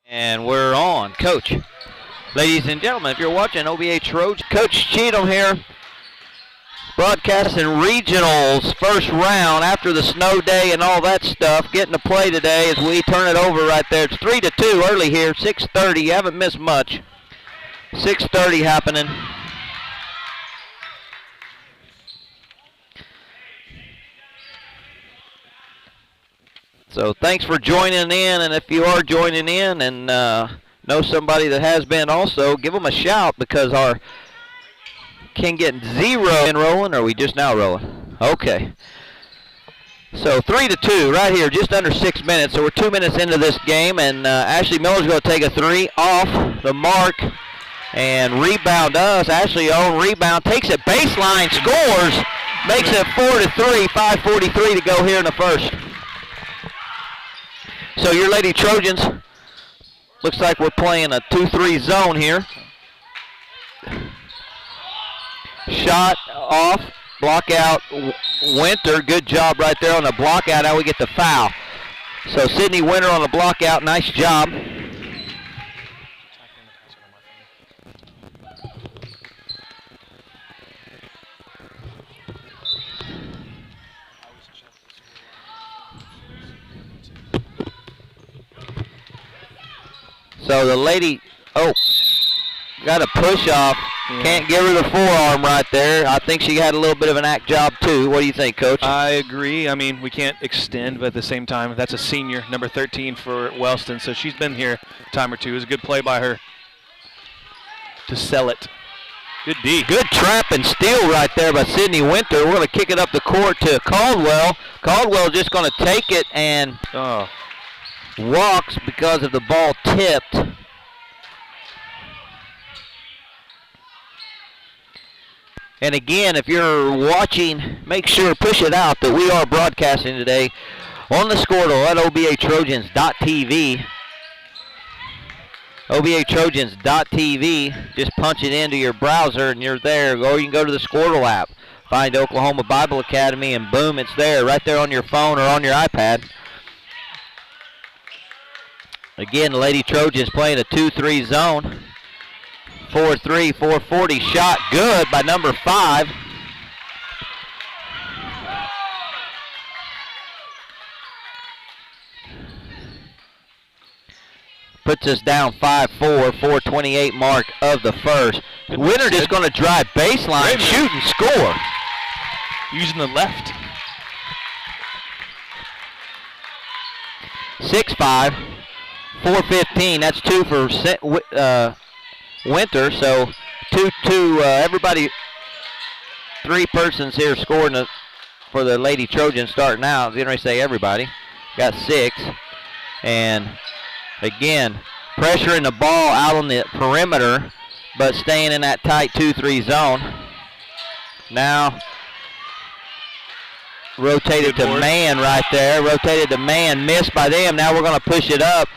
And we're on. Coach. Ladies and gentlemen, if you're watching OBA Trojan, Coach Cheatham here, broadcasting regionals first round after the snow day and all that stuff, getting to play today as we turn it over right there. It's 3-2 early here, 6:30. You haven't missed much. 6:30 happening. So thanks for joining in, and if you are joining in and know somebody that has been also, give them a shout because our can get 0 in rolling, or are we just now rolling? Okay. So 3-2 right here, just under 6 minutes. So we're 2 minutes into this game, and Ashley Miller's going to take a 3 off the mark and rebound us. Ashley on rebound, takes it baseline, scores, makes it 4-3, 5:43 to go here in the first. So your Lady Trojans, looks like we're playing a 2-3 zone here. Shot off, block out, Winter, good job right there on the block out. Now we get the foul. So Sydney Winter on the block out, nice job. So the lady, got a push off. Yeah. Can't give her the forearm right there. I think she had a little bit of an act job too. What do you think, Coach? I agree. I mean, we can't extend, but at the same time, that's a senior, number 13 for Wellston. So she's been here a time or two. It was a good play by her to sell it. Good D. Good trap and steal right there by Sydney Winter. We're going to kick it up the court to Caldwell. Caldwell just going to take it and walks because of the ball tipped. And again, if you're watching, make sure, push it out that we are broadcasting today on the Squirtle at obatrojans.tv. obatrojans.tv. Just punch it into your browser and you're there. Or you can go to the Squirtle app. Find Oklahoma Bible Academy and boom, it's there, right there on your phone or on your iPad. Again, the Lady Trojans playing a 2-3 zone. 4-3, 440 shot, good by number 5. Puts us down 5-4, 4:28 mark of the first. Winter just going to drive baseline, shoot and score. Using the left. 6-5, 4:15. That's 2 for Winter. So 2-2. Everybody, 3 persons here scoring for the Lady Trojans starting out. I didn't say everybody. Got 6. And again, pressuring the ball out on the perimeter, but staying in that tight 2-3 zone. Now rotated to man right there. Rotated to man, missed by them. Now we're going to push it up.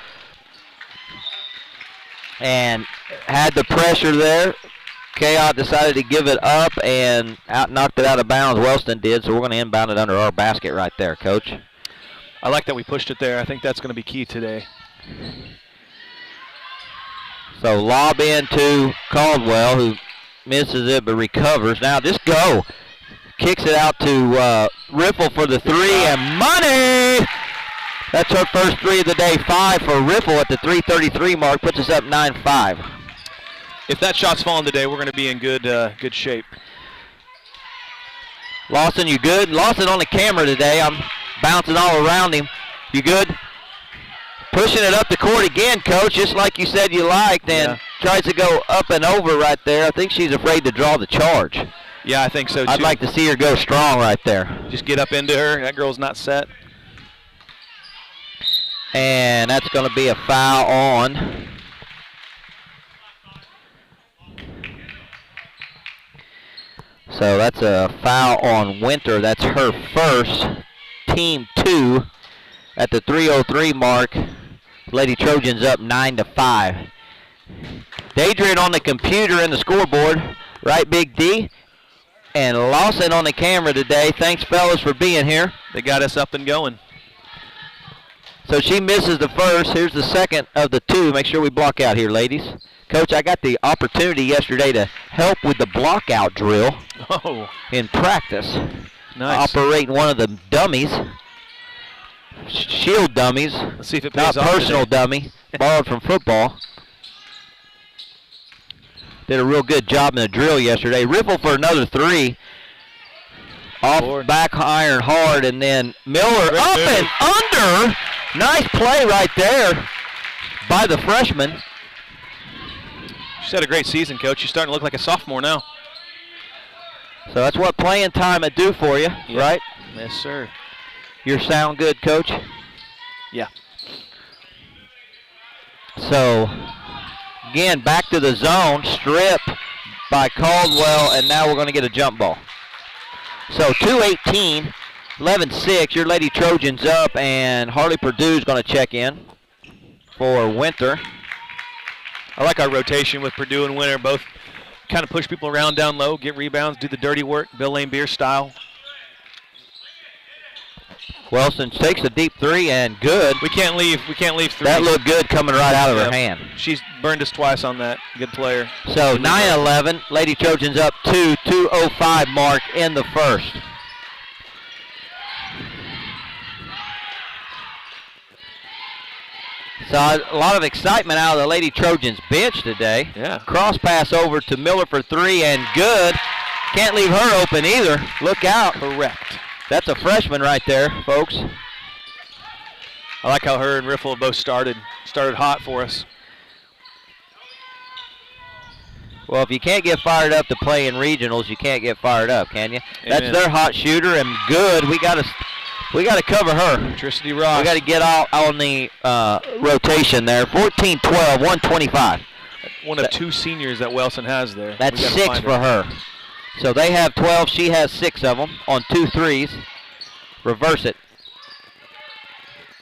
And had the pressure there. Chaos decided to give it up and knocked it out of bounds. Wellston did, so we're going to inbound it under our basket right there, Coach. I like that we pushed it there. I think that's going to be key today. So lob in to Caldwell, who misses it but recovers. Now just go. Kicks it out to Riffle for the 3, and money! That's her first 3 of the day. 5 for Riffle at the 3:33 mark. Puts us up 9-5. If that shot's falling today, we're going to be in good shape. Lawson, you good? Lawson on the camera today. I'm bouncing all around him. You good? Pushing it up the court again, Coach, just like you said you liked, and tries to go up and over right there. I think she's afraid to draw the charge. Yeah, I think so, too. I'd like to see her go strong right there. Just get up into her. That girl's not set. And that's going to be a foul on So that's a foul on Winter. That's her first, team 2 at the 3:03 mark. Lady Trojans up 9-5. Adrian on the computer and the scoreboard, right, Big D? And Lawson on the camera today. Thanks, fellas, for being here. They got us up and going. So she misses the first. Here's the second of the two. Make sure we block out here, ladies. Coach, I got the opportunity yesterday to help with the block out drill in practice. Nice. Operating one of the dummies. Shield dummies. Let's see if it pays Not off personal today. dummy. Borrowed from football. Did a real good job in the drill yesterday. Ripple for another three. Off back iron hard, and then Miller up and under. Nice play right there by the freshman. She's had a great season, Coach. She's starting to look like a sophomore now. So that's what playing time would do for you, right? Yes, sir. You're sound good, Coach? Yeah. So, again, back to the zone. Strip by Caldwell, and now we're going to get a jump ball. So 2:18, 11-6. Your Lady Trojans up, and Harley Purdue's going to check in for Winter. I like our rotation with Purdue and Winter. Both kind of push people around down low, get rebounds, do the dirty work, Bill Lane Beer style. Wellston takes a deep three, and good. We can't leave three. That looked good coming right out of her hand. She's burned us twice on that. Good player. So 9-11, Lady Trojans up 2:05 mark in the first. So a lot of excitement out of the Lady Trojans bench today. Yeah. Cross pass over to Miller for three, and good. Can't leave her open either. Look out. Correct. That's a freshman right there, folks. I like how her and Riffle both started hot for us. Well, if you can't get fired up to play in regionals, you can't get fired up, can you? Amen. That's their hot shooter, and good. We got to cover her. Tricity Ross. We got to get out on the rotation there. 14-12, 125. One of two seniors that Wellston has there. That's 6 for her. So they have 12. She has 6 of them on 2 threes. Reverse it.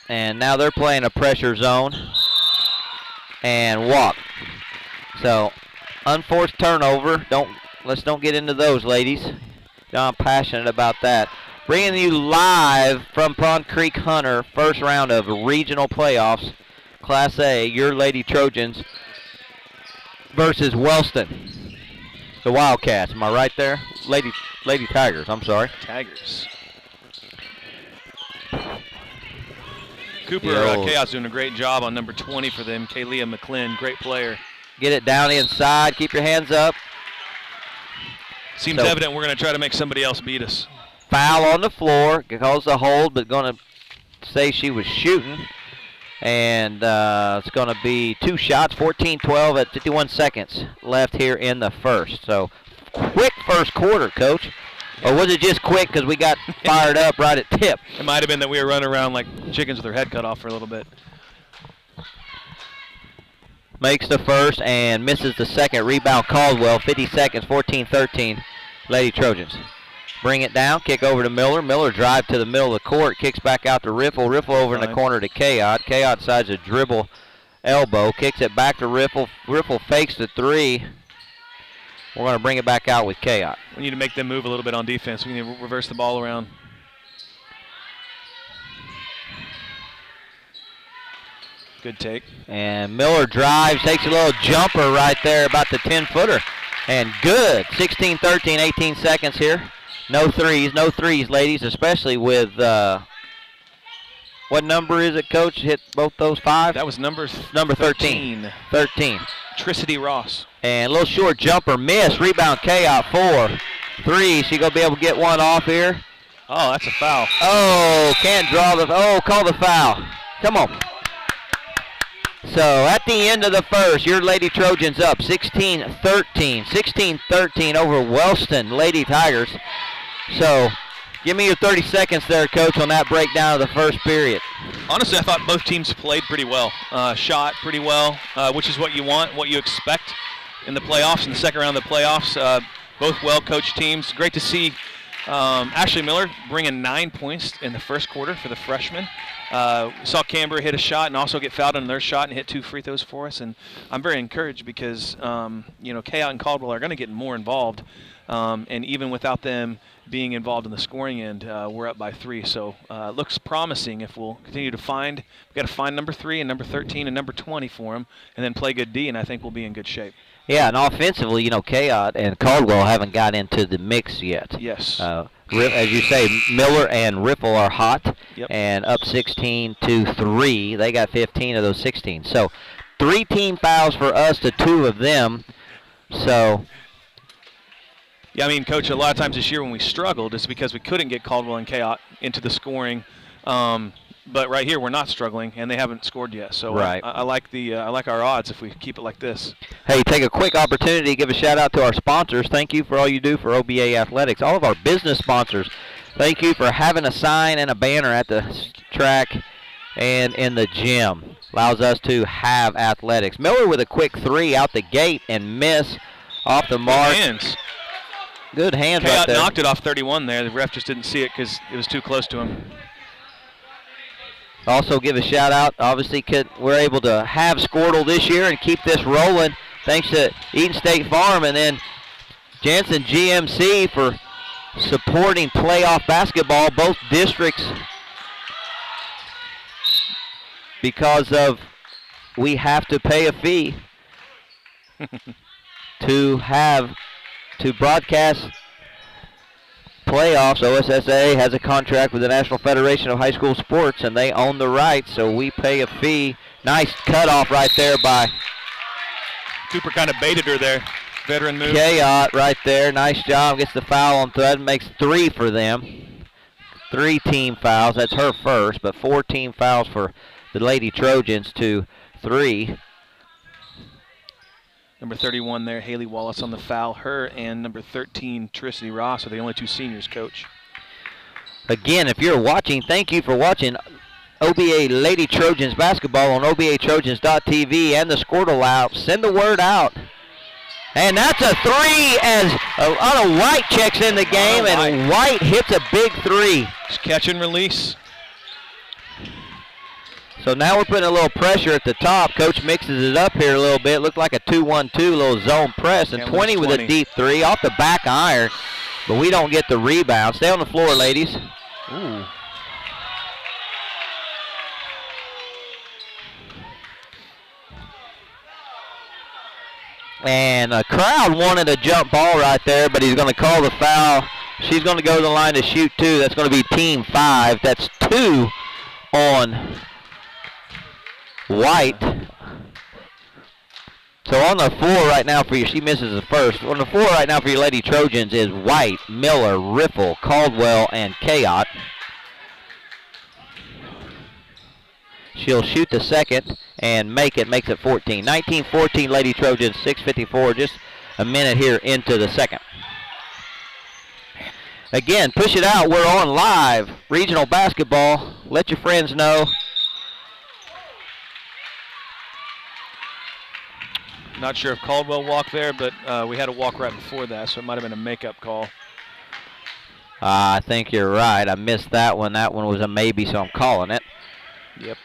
And now they're playing a pressure zone. And walk. So unforced turnover. Let's don't get into those, ladies. I'm passionate about that. Bringing you live from Pond Creek Hunter, first round of regional playoffs, Class A, your Lady Trojans versus Wellston. The Wildcats, am I right there? Lady Tigers, I'm sorry. Tigers. Cooper Chaos doing a great job on number 20 for them. Kaylia McClin, great player. Get it down inside, keep your hands up. Seems evident we're going to try to make somebody else beat us. Foul on the floor, calls the hold, but going to say she was shooting. And it's going to be 2 shots, 14-12 at 51 seconds left here in the first. So quick first quarter, Coach. Or was it just quick because we got fired up right at tip? It might have been that we were running around like chickens with their head cut off for a little bit. Makes the first and misses the second. Rebound Caldwell, 50 seconds, 14-13, Lady Trojans. Bring it down, kick over to Miller. Miller drive to the middle of the court, kicks back out to Riffle. Riffle over in the corner to Kayod. Kayod decides to dribble elbow, kicks it back to Riffle. Riffle fakes the three. We're going to bring it back out with Kayod. We need to make them move a little bit on defense. We need to reverse the ball around. Good take. And Miller drives, takes a little jumper right there, about the 10-footer. And good. 16-13, 18 seconds here. No threes, ladies, especially with, what number is it, Coach? Hit both those 5? That was number 13. 13. Tricity Ross. And a little short jumper, miss. Rebound, K-out, 4. 3, she going to be able to get one off here. Oh, that's a foul. Oh, can't draw the, call the foul. Come on. So at the end of the first, your Lady Trojans up 16-13. 16-13 over Wellston Lady Tigers. So give me your 30 seconds there, Coach, on that breakdown of the first period. Honestly, I thought both teams played pretty well, shot pretty well, which is what you want, what you expect in the playoffs, in the second round of the playoffs. Both well-coached teams. Great to see Ashley Miller bringing 9 points in the first quarter for the freshman. Saw Canberra hit a shot and also get fouled on their shot and hit 2 free throws for us. And I'm very encouraged because, K-Out and Caldwell are going to get more involved. And even without them being involved in the scoring end, we're up by 3. So it looks promising if we'll continue to find. We've got to find number 3 and number 13 and number 20 for them, and then play good D, and I think we'll be in good shape. Yeah, and offensively, Kayott and Caldwell haven't got into the mix yet. Yes. As you say, Miller and Riffle are hot, yep. and up 16-3. They got 15 of those 16. So 3 team fouls for us to 2 of them. So. Yeah, I mean, Coach, a lot of times this year when we struggled, it's because we couldn't get Caldwell and Kayott into the scoring. But right here, we're not struggling, and they haven't scored yet. So right. I like our odds if we keep it like this. Hey, take a quick opportunity to give a shout-out to our sponsors. Thank you for all you do for OBA Athletics. All of our business sponsors, thank you for having a sign and a banner at the track and in the gym. Allows us to have athletics. Miller with a quick 3 out the gate and miss off the mark. Good hands. Good hands Kayott right there. knocked it off 31 there. The ref just didn't see it because it was too close to him. Also give a shout out. Obviously, we're able to have Squirtle this year and keep this rolling thanks to Eaton State Farm and then Jansen GMC for supporting playoff basketball, both districts, because of we have to pay a fee to broadcast playoffs. OSSA has a contract with the National Federation of High School Sports, and they own the rights, so we pay a fee. Nice cutoff right there by Cooper, kind of baited her there. Veteran move. Kayott right there. Nice job. Gets the foul on thread. Makes 3 for them. 3 team fouls. That's her first, but 4 team fouls for the Lady Trojans to 3. Number 31 there, Haley Wallace on the foul. Her and number 13, Tricity Ross, are the only 2 seniors, Coach. Again, if you're watching, thank you for watching OBA Lady Trojans basketball on obatrojans.tv and the Squirtle app. Send the word out. And that's a 3 as Anna White checks in the game, and White hits a big 3. Just catch and release. So now we're putting a little pressure at the top. Coach mixes it up here a little bit. Looked like a 2-1-2 little zone press. And 20 with a deep 3 off the back iron. But we don't get the rebound. Stay on the floor, ladies. Ooh. And the crowd wanted a jump ball right there, but he's going to call the foul. She's going to go to the line to shoot 2. That's going to be team 5. That's 2 on White. So on the floor right now for you, she misses the first. On the floor right now for your Lady Trojans is White, Miller, Riffle, Caldwell, and Kayott. She'll shoot the second and makes it 14. 19-14 Lady Trojans, 6:54, just a minute here into the second. Again, push it out. We're on live. Regional basketball. Let your friends know. Not sure if Caldwell walked there, but we had a walk right before that, so it might have been a makeup call. I think you're right. I missed that one. That one was a maybe, so I'm calling it. Yep.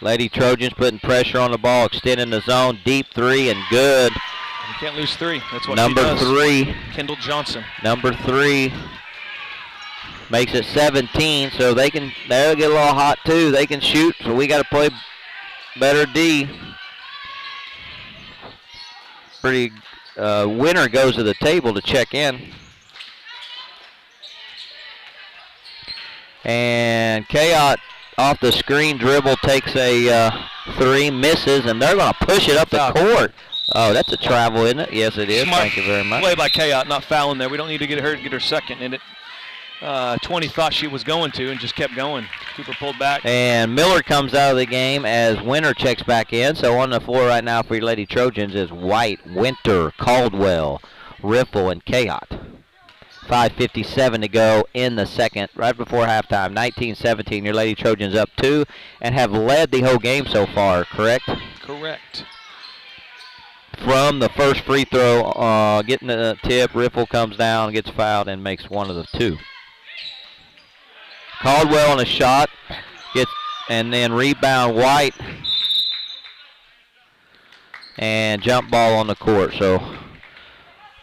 Lady Trojans putting pressure on the ball, extending the zone, deep 3 and good. You can't lose 3. That's what number she does. 3. Kendall Johnson. Number 3 makes it 17, so they'll get a little hot too. They can shoot, so we got to play better D. Winner goes to the table to check in. And Kayott off the screen dribble takes a 3, misses, and they're going to push it up the court. Oh, that's a travel, isn't it? Yes, it is. Smart Thank you very much. Play by Kayott, not fouling there. We don't need to get her second. And 20 thought she was going to and just kept going. Cooper pulled back. And Miller comes out of the game as Winter checks back in. So on the floor right now for your Lady Trojans is White, Winter, Caldwell, Riffle, and Kayott. 5:57 to go in the second, right before halftime. 19-17, your Lady Trojans up 2 and have led the whole game so far, correct? Correct. From the first free throw, getting the tip, Riffle comes down, gets fouled, and makes one of the 2. Caldwell on a shot, and then rebound White. and jump ball on the court. So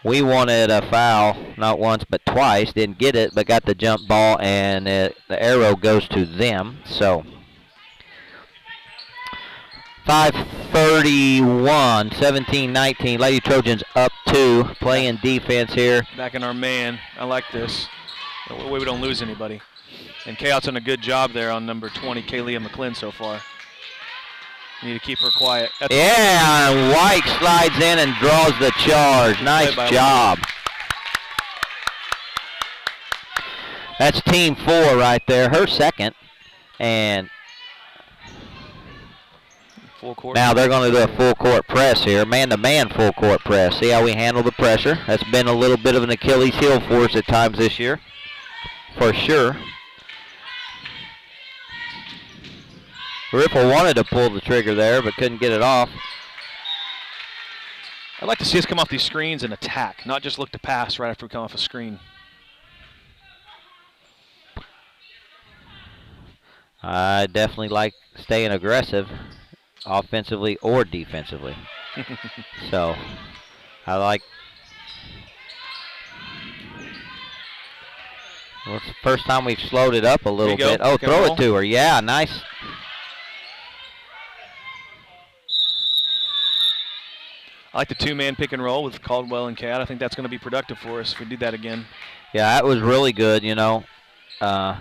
we wanted a foul, not once but twice. Didn't get it, but got the jump ball, and the arrow goes to them. So 5:31, 17-19. Lady Trojans up 2, playing defense here. Back in our man. I like this. That way we don't lose anybody. And Chaos done a good job there on number 20, Kaylia McClin so far. You need to keep her quiet. Yeah, and White slides in and draws the charge. Nice job. That's team 4 right there, her second. And full court. Now they're going to do a full court press here, man-to-man full court press. See how we handle the pressure? That's been a little bit of an Achilles heel for us at times this year, for sure. Ripple wanted to pull the trigger there, but couldn't get it off. I'd like to see us come off these screens and attack, not just look to pass right after we come off a screen. I definitely like staying aggressive, offensively or defensively. So, I like. Well, it's the first time we've slowed it up a little bit. Oh, throw it to her. Yeah, nice. I like the two-man pick and roll with Caldwell and Cat. I think that's going to be productive for us if we do that again. Yeah, that was really good, you know. I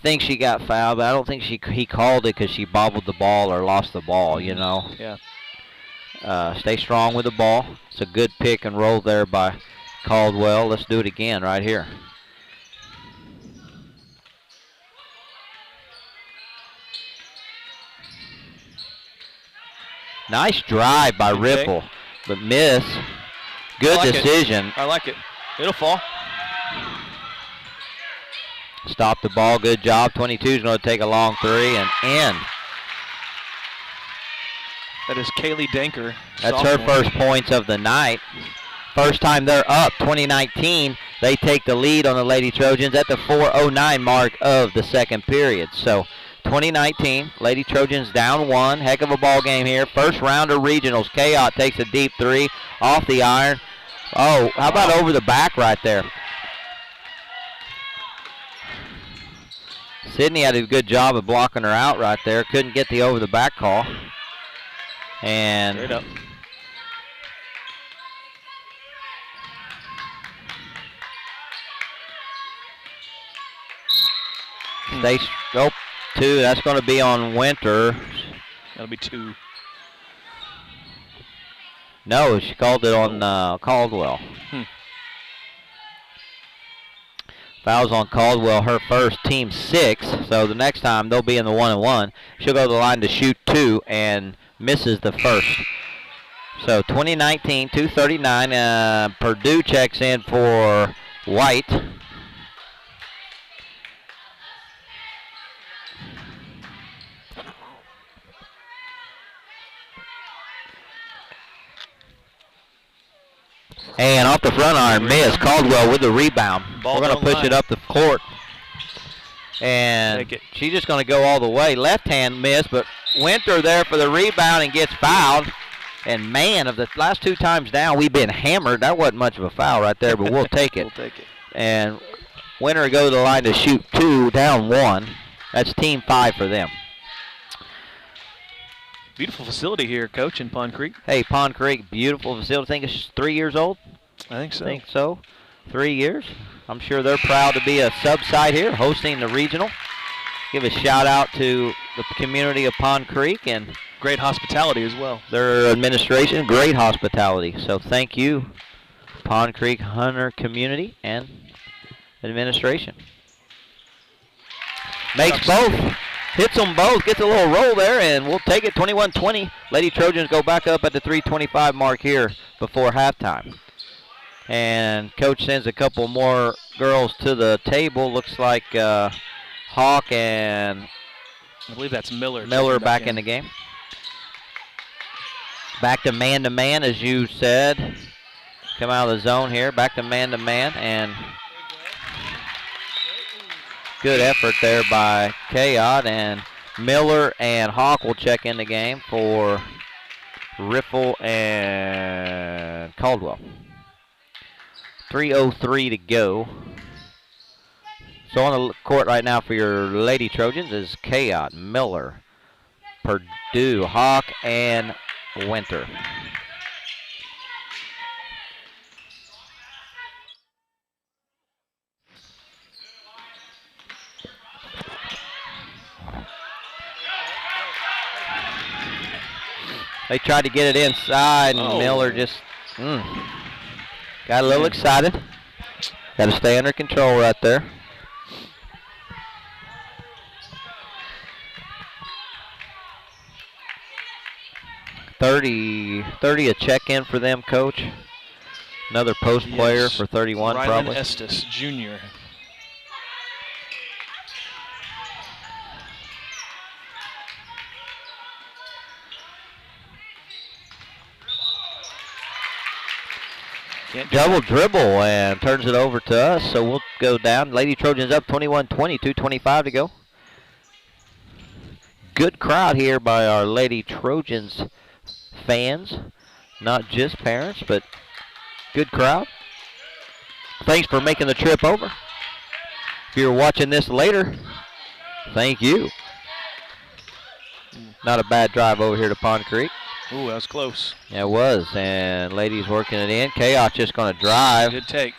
think she got fouled, but I don't think he called it because she bobbled the ball or lost the ball, you know. Yeah. Stay strong with the ball. It's a good pick and roll there by Caldwell. Let's do it again right here. Nice drive by Ripple, but miss. Good decision. I like it. It'll fall. Stop the ball. Good job. 22 is going to take a long three and in. That is Kaylee Danker. That's sophomore. her first points of the night. First time they're up, 2019. They take the lead on the Lady Trojans at the 4:09 mark of the second period. So 2019, Lady Trojans down 1. Heck of a ball game here. First round of regionals. Chaos takes a deep three off the iron. Oh, how about over the back right there? Sydney had a good job of blocking her out right there. Couldn't get the over the back call. And straight up. They scope 2. That's going to be on Winter. That'll be 2. No, she called it on Caldwell. Fouls on Caldwell, her first, team 6. So the next time they'll be in the 1-and-1. She'll go to the line to shoot 2 and misses the first. So 2019, 2:39. Purdue checks in for White. And off the front iron, miss. Caldwell with the rebound. We're going to push it up the court. And she's just going to go all the way. Left hand miss, but Winter there for the rebound and gets fouled. And man, of the last 2 times down, we've been hammered. That wasn't much of a foul right there, but we'll take it. We'll take it. And Winter go to the line to shoot 2, down 1. That's team 5 for them. Beautiful facility here, Coach, in Pond Creek. Hey, Pond Creek, beautiful facility. I think it's 3 years old. I think so. 3 years. I'm sure they're proud to be a sub-site here, hosting the regional. Give a shout out to the community of Pond Creek and great hospitality as well. Their administration, great hospitality. So thank you, Pond Creek Hunter community and administration. Makes both. Hits them both, gets a little roll there, and we'll take it 21-20. Lady Trojans go back up at the 3:25 mark here before halftime. And Coach sends a couple more girls to the table. Looks like Hawk and I believe that's Miller. Miller back in the game. Back to man-to-man, as you said. Come out of the zone here. Back to man-to-man, and good effort there by Kayod, and Miller and Hawk will check in the game for Riffle, and Caldwell. 3:03 to go. So on the court right now for your Lady Trojans is Kayot, Miller, Purdue, Hawk, and Winter. They tried to get it inside, and Miller just got a little excited. Got to stay under control right there. $30 a check-in for them, Coach. Another post player for 31, Rylan probably. Estes, Jr. Double dribble and turns it over to us, so we'll go down. Lady Trojans up 21-20, 2:25 to go. Good crowd here by our Lady Trojans fans, not just parents, but good crowd. Thanks for making the trip over. If you're watching this later, thank you. Not a bad drive over here to Pond Creek. Ooh, that was close. Yeah, it was, and ladies working it in. Chaos just going to drive. Good take.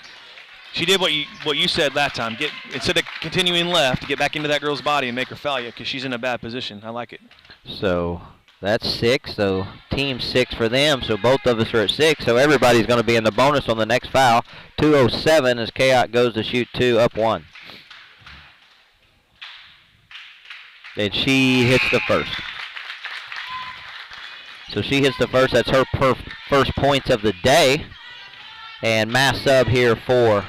She did what you said last time. Instead of continuing left, get back into that girl's body and make her foul you because she's in a bad position. I like it. So that's 6. So team 6 for them. So both of us are at 6. So everybody's going to be in the bonus on the next foul. 2:07 as Chaos goes to shoot 2, up 1. And she hits the first. So she hits the first. That's her first points of the day. And mass sub here for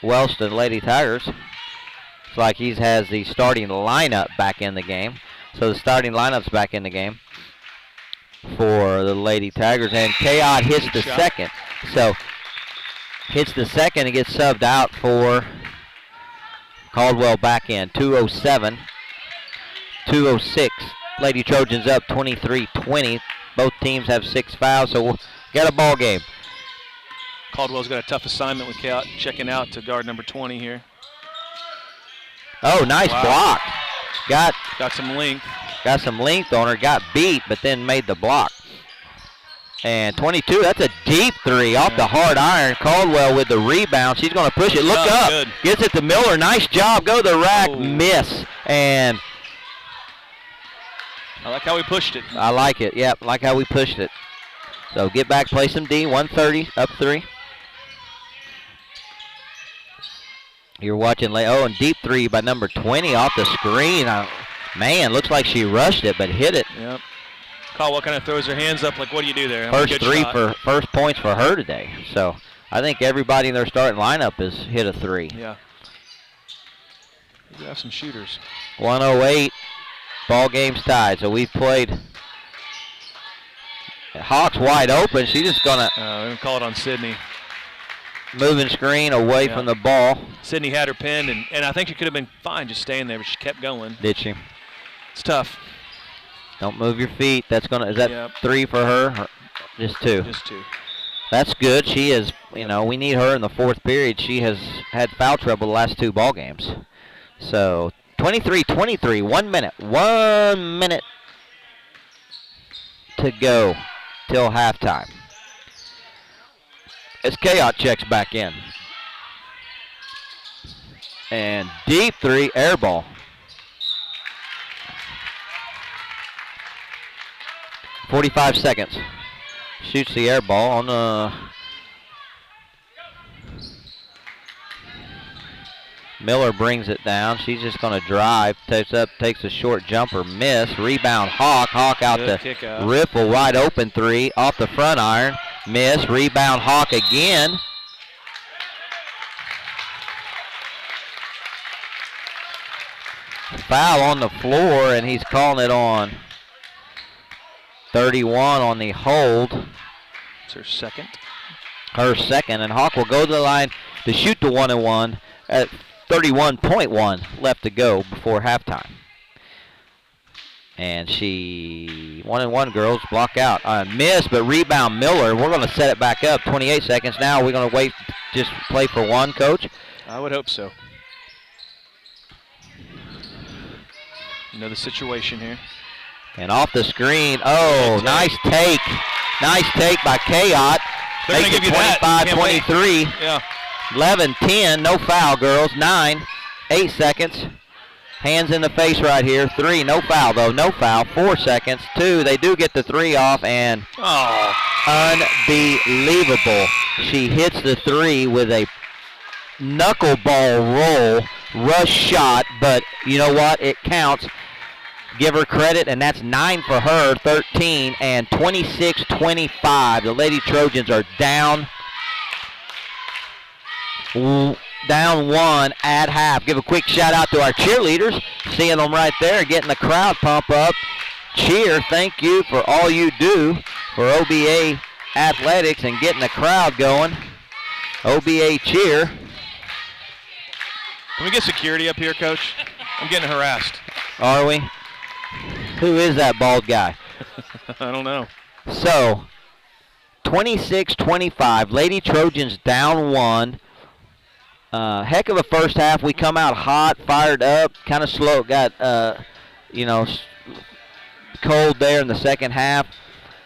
Wellston Lady Tigers. It's like he has the starting lineup back in the game. So the starting lineup's back in the game for the Lady Tigers. And Kayot hits the second. So hits the second and gets subbed out for Caldwell back in. 2:07. 2:06. Lady Trojans up 23-20. Both teams have 6 fouls, so we'll get a ball game. Caldwell's got a tough assignment with Kayot checking out to guard number 20 here. Oh, nice block. Got some length. Got some length on her, got beat, but then made the block. And 22, that's a deep 3 off the hard iron. Caldwell with the rebound. She's going to push it. Look up. Good. Gets it to Miller. Nice job. Go to the rack. Miss. And I like how we pushed it. I like it. Yep, like how we pushed it. So get back, play some D. 130, up 3. You're watching, and deep 3 by number 20 off the screen. Man, looks like she rushed it, but hit it. Yep. Caldwell kind of throws her hands up like, what do you do there? First points for her today. So I think everybody in their starting lineup has hit a 3. Yeah. We have some shooters. 108. Ball game's tied. So we've played. Hawks wide open. She's just gonna call it on Sydney. Moving screen away from the ball. Sydney had her pinned, and I think she could have been fine just staying there, but she kept going. Did she? It's tough. Don't move your feet. Is that 3 for her? Or just 2? Just 2. That's good. She is, we need her in the 4th period. She has had foul trouble the last 2 ball games. So 23-23, 1 minute. 1 minute to go till halftime. As Kayot checks back in. And deep 3, air ball. .45 seconds. Shoots the air ball on the Miller brings it down. She's just going to drive. Takes a short jumper. Miss. Rebound Hawk. Hawk out to Riffle. Wide open 3. Off the front iron. Miss. Rebound Hawk again. Foul on the floor, and he's calling it on 31 on the hold. It's her second. And Hawk will go to the line to shoot the 1-and-1 at 31.1 left to go before halftime. And she 1-and-1 girls block out. Miss, but rebound Miller. We're going to set it back up. 28 seconds now. We're going to wait, just play for one, Coach? I would hope so. You know the situation here. And off the screen. Oh, nice take. Nice take by Kayot. They're going to give you that. 25-23. Yeah. 11-10. No foul, girls. 9. 8 seconds. Hands in the face right here. 3. No foul, though. No foul. 4 seconds. 2. They do get the 3 off, and unbelievable. She hits the 3 with a knuckleball roll, rush shot, but you know what? It counts. Give her credit, and that's 9 for her, 13, and 26-25. The Lady Trojans are down 1 at half. Give a quick shout out to our cheerleaders. Seeing them right there, getting the crowd pump up. Cheer, thank you for all you do for OBA athletics and getting the crowd going. OBA cheer. Can we get security up here, Coach? I'm getting harassed. Are we? Who is that bald guy? I don't know. So, 26-25. Lady Trojans down 1. Heck of a first half. We come out hot, fired up, kind of slow. Got, cold there in the second half.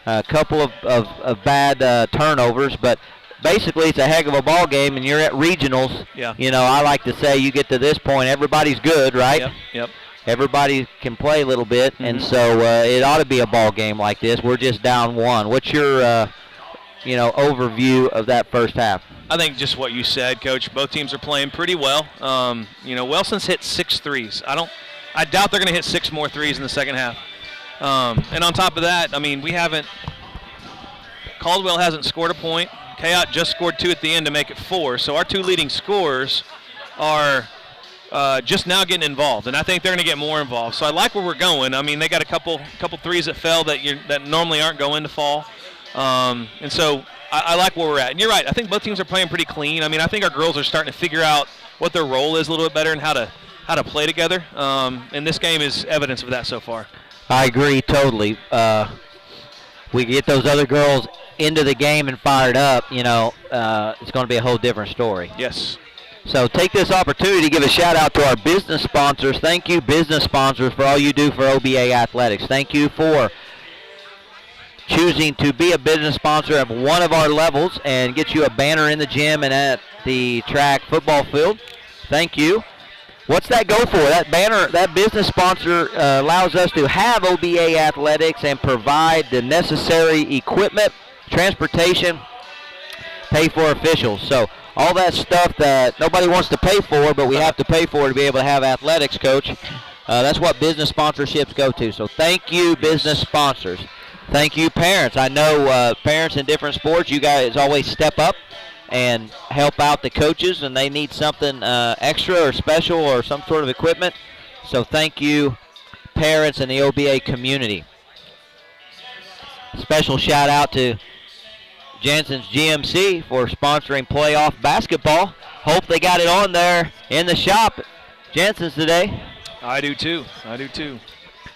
A couple of bad turnovers, but basically it's a heck of a ball game, and you're at regionals. Yeah. You know, I like to say you get to this point, everybody's good, right? Yep. Everybody can play a little bit, and so it ought to be a ball game like this. We're just down 1. What's your, overview of that first half? I think just what you said, Coach. Both teams are playing pretty well. Wellston's hit 6 threes. I doubt they're going to hit 6 more threes in the second half. And on top of that, I mean, Caldwell hasn't scored a point. Kayot just scored 2 at the end to make it 4. So our 2 leading scorers are just now getting involved, and I think they're going to get more involved. So I like where we're going. I mean, they got a couple threes that fell that normally aren't going to fall. And so I like where we're at. And you're right. I think both teams are playing pretty clean. I mean, I think our girls are starting to figure out what their role is a little bit better and how to play together. And this game is evidence of that so far. I agree totally. We get those other girls into the game and fired up, it's going to be a whole different story. Yes. So take this opportunity to give a shout out to our business sponsors. Thank you, business sponsors, for all you do for OBA athletics. Thank you for choosing to be a business sponsor at one of our levels and get you a banner in the gym and at the track football field. Thank you. What's that go for? That banner, that business sponsor allows us to have OBA athletics and provide the necessary equipment, transportation, pay for officials. So all that stuff that nobody wants to pay for, but we have to pay for to be able to have athletics, Coach. That's what business sponsorships go to. So thank you, business sponsors. Thank you, parents. I know parents in different sports, you guys always step up and help out the coaches, and they need something extra or special or some sort of equipment. So thank you, parents in the OBA community. Special shout out to Jensen's GMC for sponsoring playoff basketball. Hope they got it on there in the shop at Jensen's today. I do too.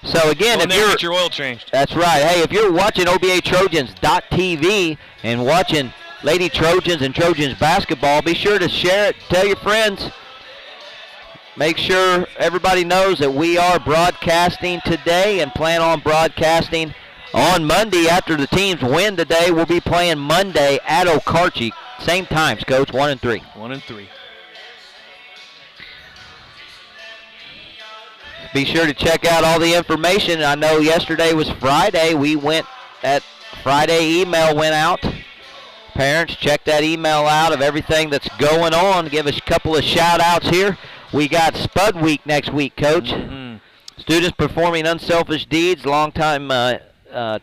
So again, if you're get your oil changed. That's right. Hey, if you're watching OBATrojans.tv and watching Lady Trojans and Trojans basketball, be sure to share it. Tell your friends. Make sure everybody knows that we are broadcasting today and plan on broadcasting on Monday after the teams win today. We'll be playing Monday at Okarche. Same times, Coach, 1 and 3. 1 and 3. Be sure to check out all the information. I know yesterday was Friday. Friday email went out. Parents, check that email out of everything that's going on. Give us a couple of shout-outs here. We got Spud Week next week, Coach. Students performing unselfish deeds, long-time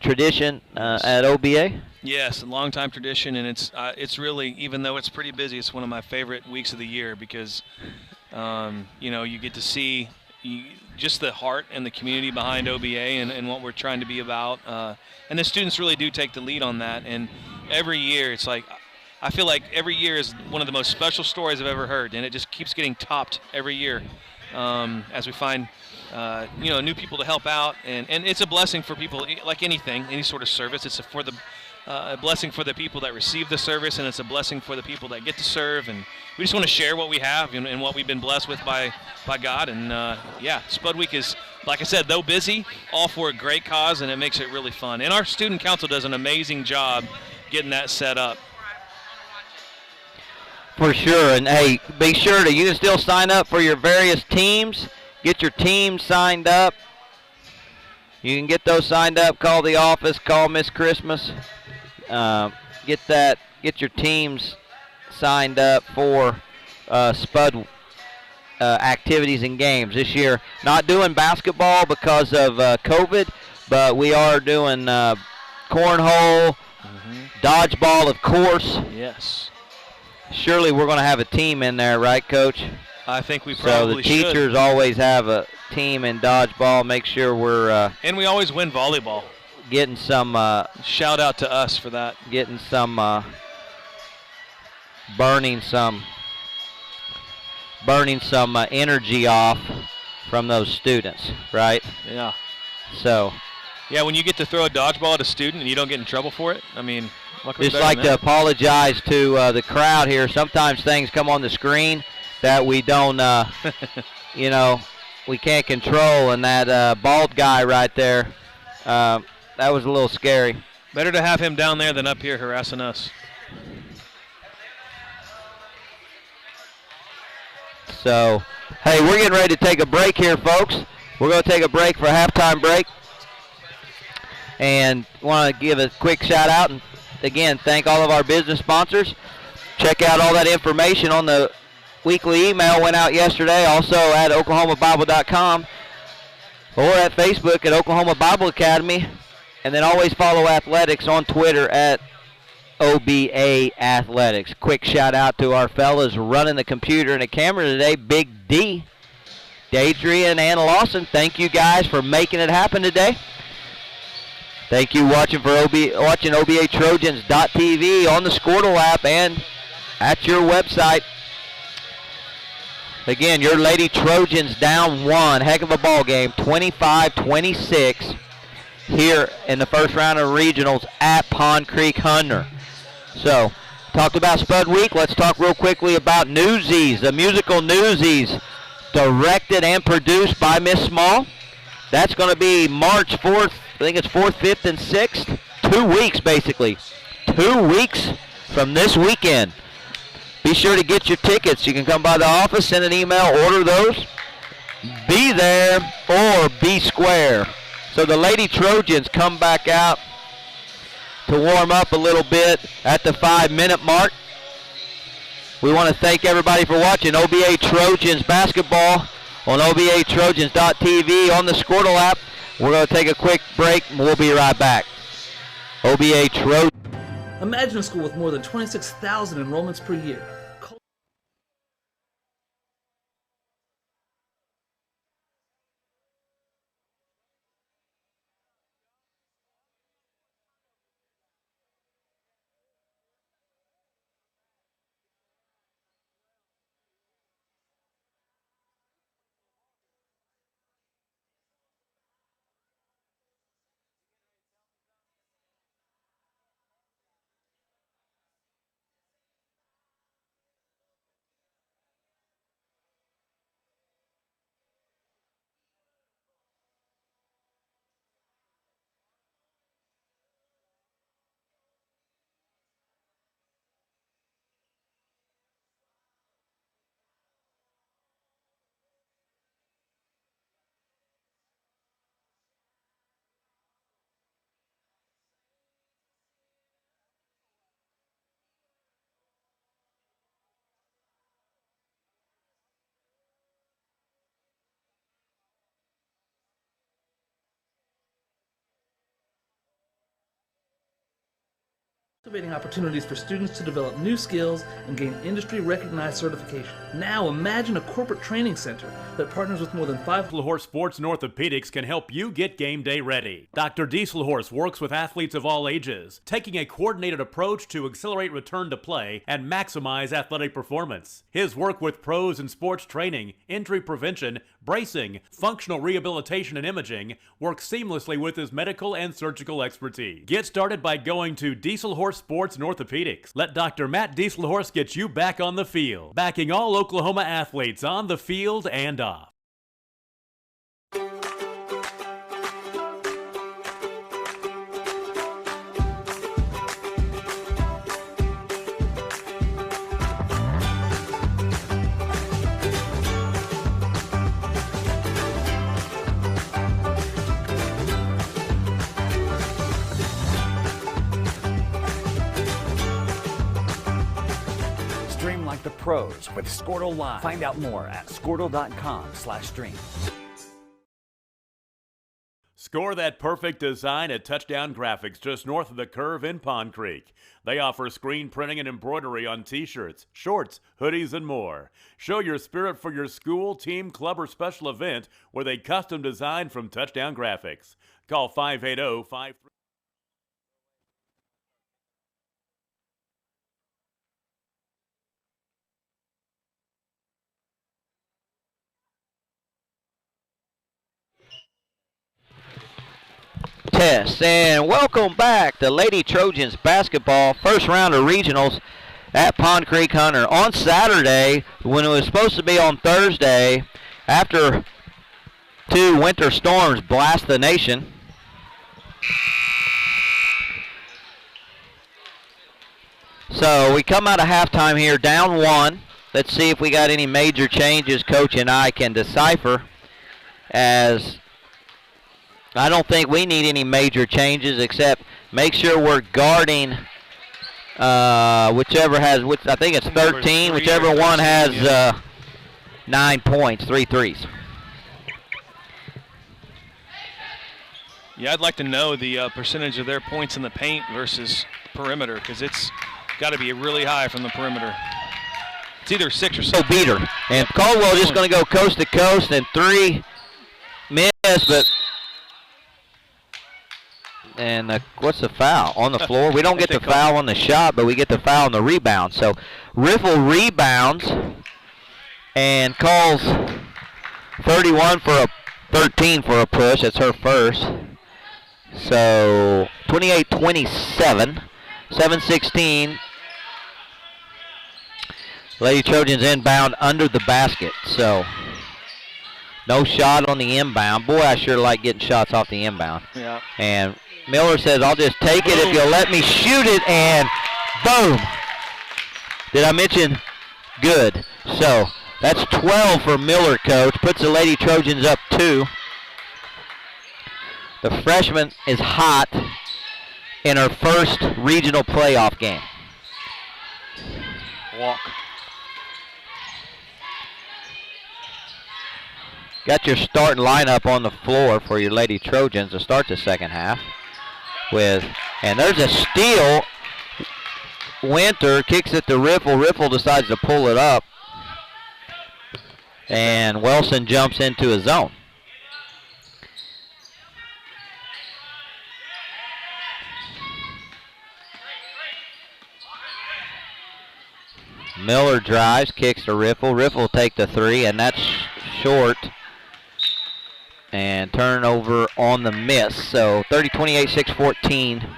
tradition at OBA. Yes, a long-time tradition, and it's really, even though it's pretty busy, it's one of my favorite weeks of the year because, you get to see just the heart and the community behind OBA and what we're trying to be about. And the students really do take the lead on that. And every year, it's like, I feel like every year is one of the most special stories I've ever heard, and it just keeps getting topped every year. as we find new people to help out, and it's a blessing for people like anything, any sort of service. It's a blessing for the people that receive the service, and it's a blessing for the people that get to serve. And we just want to share what we have and what we've been blessed with by God. And Spud Week is, like I said, though busy, all for a great cause, and it makes it really fun. And our student council does an amazing job getting that set up. For sure. And hey, be sure you can still sign up for your various teams. Get your team signed up. You can get those signed up. Call the office. Call Miss Christmas. Get your teams signed up for Spud activities and games this year. Not doing basketball because of COVID, but we are doing cornhole, dodgeball, of course. Yes. Surely we're going to have a team in there, right, Coach? I think we probably should. So the teachers always have a team in dodgeball. Make sure we're and we always win volleyball. Getting some shout out to us for that. Getting some burning some energy off from those students, right? Yeah. So. Yeah, when you get to throw a dodgeball at a student and you don't get in trouble for it, I mean, what could be just better like than to that? apologize to the crowd here. Sometimes things come on the screen that we don't, we can't control, and that bald guy right there, that was a little scary. Better to have him down there than up here harassing us. So, hey, we're getting ready to take a break here, folks. We're going to take a break for a halftime break. And want to give a quick shout out and, again, thank all of our business sponsors. Check out all that information on the weekly email went out yesterday, also at oklahomabible.com or at Facebook at Oklahoma Bible Academy. And then always follow athletics on Twitter at OBA Athletics. Quick shout out to our fellas running the computer and the camera today, Big D, Deidre and Anna Lawson. Thank you guys for making it happen today. Thank you watching OBATrojans.tv on the Squirtle app and at your website. Again, your Lady Trojans down one. Heck of a ball game, 25-26 here in the first round of regionals at Pond Creek Hunter. So, talked about Spud Week. Let's talk real quickly about Newsies, the musical Newsies, directed and produced by Miss Small. That's going to be March 4th. I think it's 4th, 5th, and 6th. 2 weeks, basically. 2 weeks from this weekend. Be sure to get your tickets. You can come by the office, send an email, order those. Be there or be square. So the Lady Trojans come back out to warm up a little bit at the 5-minute mark. We want to thank everybody for watching OBA Trojans basketball on OBATrojans.tv on the Squirtle app. We're going to take a quick break, and we'll be right back. OBA Trojans. Imagine a school with more than 26,000 enrollments per year. Cultivating opportunities for students to develop new skills and gain industry-recognized certification. Now imagine a corporate training center that partners with more than 5 Dieselhorse Sports and Orthopedics can help you get game day ready. Dr. Dieselhorse works with athletes of all ages, taking a coordinated approach to accelerate return to play and maximize athletic performance. His work with pros in sports training, injury prevention, bracing, functional rehabilitation, and imaging works seamlessly with his medical and surgical expertise. Get started by going to Dieselhorse Sports and Orthopedics. Let Dr. Matt Dieselhorse get you back on the field, backing all Oklahoma athletes on the field and off. Stream like the pros with Squirtle Live. Find out more at squirtle.com/stream. Score that perfect design at Touchdown Graphics just north of the curve in Pond Creek. They offer screen printing and embroidery on t-shirts, shorts, hoodies, and more. Show your spirit for your school, team, club, or special event with a custom design from Touchdown Graphics. Call 580-53. Test, and welcome back to Lady Trojans basketball, first round of regionals at Pond Creek Hunter on Saturday when it was supposed to be on Thursday after 2 winter storms blast the nation. So we come out of halftime here down 1. Let's see if we got any major changes Coach and I can decipher, as I don't think we need any major changes except make sure we're guarding whichever has, I think it's 13, whichever one has 9 points, 3 threes. Yeah, I'd like to know the percentage of their points in the paint versus perimeter, because it's got to be really high from the perimeter. It's either 6 or 7. Beater. And Caldwell just going to go coast to coast, and 3 miss, but and what's the foul? On the floor? We don't get the foul on the shot, but we get the foul on the rebound. So Riffle rebounds and calls 31 for a 13 for a push. That's her first. So 28-27, 7-16. Lady Trojans inbound under the basket. So no shot on the inbound. Boy, I sure like getting shots off the inbound. Yeah. And Miller says, I'll just take it if you'll let me shoot it, and boom. Did I mention good? So that's 12 for Miller, Coach. Puts the Lady Trojans up 2. The freshman is hot in her first regional playoff game. Walk. Got your starting lineup on the floor for your Lady Trojans to start the second half. And there's a steal. Winter kicks it to Riffle. Riffle decides to pull it up. And Wellston jumps into a zone. Miller drives, kicks to Riffle. Riffle will take the 3, and that's short. And turnover on the miss. So 30-28, 6-14.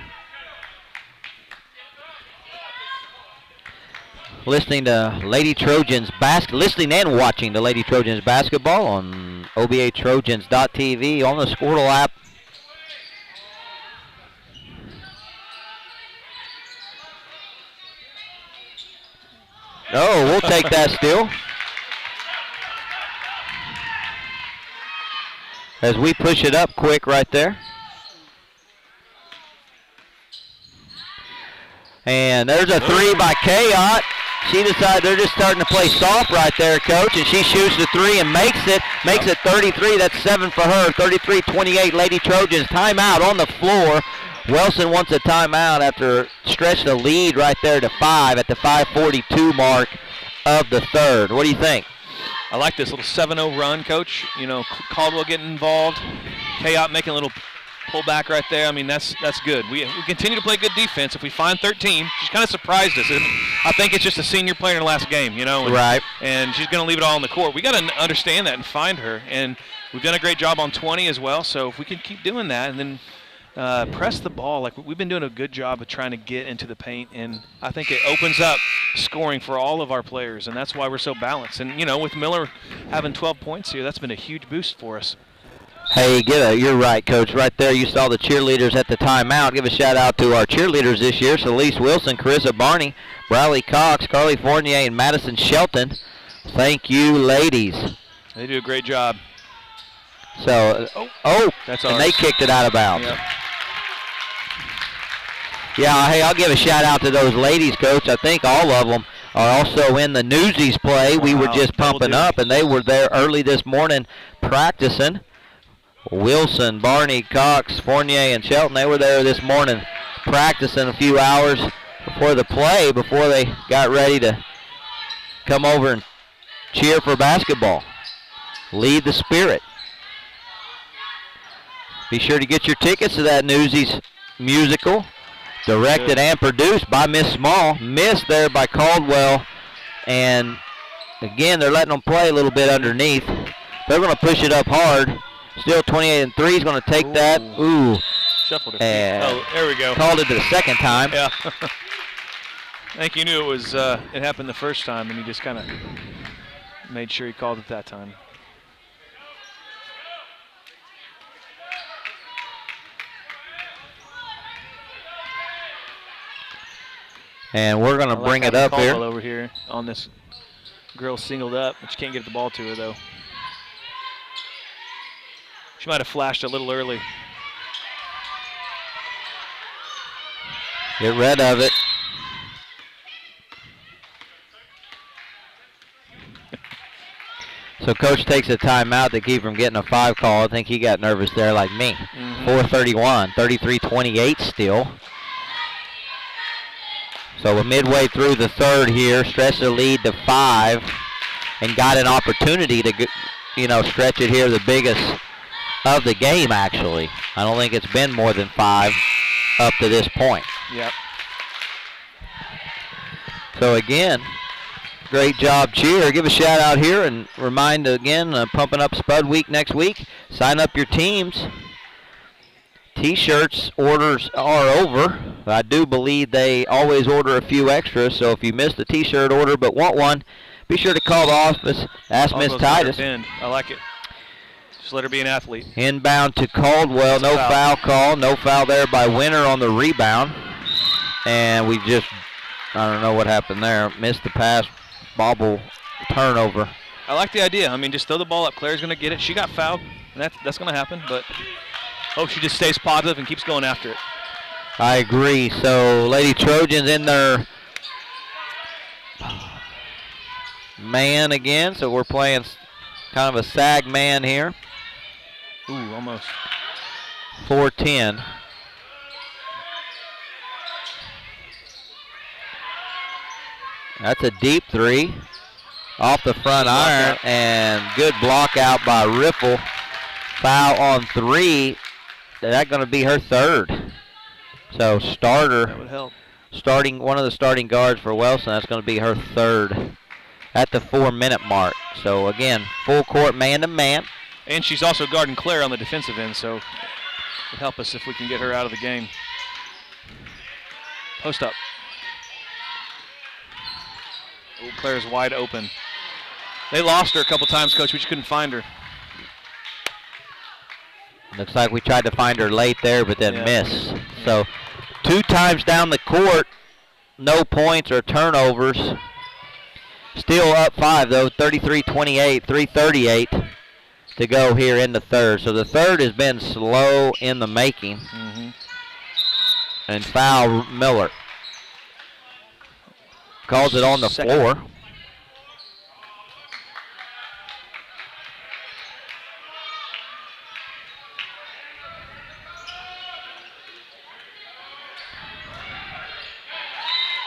Listening to Lady Trojans listening and watching the Lady Trojans basketball on obatrojans.tv on the Squirtle app. Oh, we'll take that still. As we push it up quick right there. And there's a 3 by Kayot. She decided they're just starting to play soft right there, Coach, and she shoots the 3 and makes it 33. That's 7 for her. 33-28, Lady Trojans. Timeout on the floor Wellston wants a timeout after stretch the lead right there to 5 at the 5:42 mark of the third. What do you think? I like this little 7-0 run, Coach. You know, Caldwell getting involved. Chaot making a little pullback right there. I mean, that's good. We continue to play good defense. If we find 13, she's kind of surprised us. I think it's just a senior player in the last game, you know. Right. And she's going to leave it all on the court. We got to understand that and find her. And we've done a great job on 20 as well. So if we can keep doing that and then press the ball, like we've been doing a good job of trying to get into the paint, and I think it opens up scoring for all of our players, and that's why we're so balanced. And, you know, with Miller having 12 points here, that's been a huge boost for us. Hey, you're right, Coach. Right there, you saw the cheerleaders at the timeout. Give a shout-out to our cheerleaders this year, Celeste Wilson, Carissa Barney, Bradley Cox, Carly Fournier, and Madison Shelton. Thank you, ladies. They do a great job. So, that's and ours. they kicked it out of bounds. Yep. Yeah, hey, I'll give a shout-out to those ladies, Coach. I think all of them are also in the Newsies play. We were just pumping up, and they were there early this morning practicing. Wilson, Barney, Cox, Fournier, and Shelton, they were there this morning practicing a few hours before the play, before they got ready to come over and cheer for basketball. Lead the spirit. Be sure to get your tickets to that Newsies musical, directed and produced by Miss Small. Missed there by Caldwell. And, again, they're letting them play a little bit underneath. They're going to push it up hard. Still 28-3. He's going to take that. Ooh. Shuffled it. And there we go. Called it the second time. Yeah. I think he knew it was it happened the first time, and he just kind of made sure he called it that time. And we're going to bring it up here. Over here on this girl singled up, but you can't get the ball to her, though. She might have flashed a little early. Get rid of it. So Coach takes a timeout to keep from getting a 5 call. I think he got nervous there like me. 4:31, 33-28 still. So we're midway through the third here. Stretched the lead to 5 and got an opportunity to, stretch it here, the biggest of the game, actually. I don't think it's been more than 5 up to this point. Yep. So again, great job, cheer. Give a shout out here and remind again, pumping up Spud Week next week. Sign up your teams. T-shirts orders are over. I do believe they always order a few extras, so if you missed a T-shirt order but want one, be sure to call the office. Ask Miss Titus. I like it. Just let her be an athlete. Inbound to Caldwell. No foul call. No foul there by Winter on the rebound. And we just, I don't know what happened there. Missed the pass. Bobble turnover. I like the idea. I mean, just throw the ball up. Claire's going to get it. She got fouled, and that's going to happen. But hope she just stays positive and keeps going after it. I agree. So Lady Trojans in their man again. So we're playing kind of a sag man here. Ooh, almost. 4-10. That's a deep 3 off the front iron, and good block out by Ripple. Foul on 3. That's going to be her 3rd. So starter. That would help. Starting one of the starting guards for Wellston. That's going to be her 3rd at the 4-minute mark. So again, full court man-to-man. And she's also guarding Claire on the defensive end, so it'd help us if we can get her out of the game. Post up. Oh, Claire's wide open. They lost her a couple times, Coach. We just couldn't find her. Looks like we tried to find her late there, but then missed. So 2 times down the court, no points or turnovers. Still up 5, though, 33-28, 3:38 to go here in the third. So the third has been slow in the making. And foul Miller. Calls it on the floor.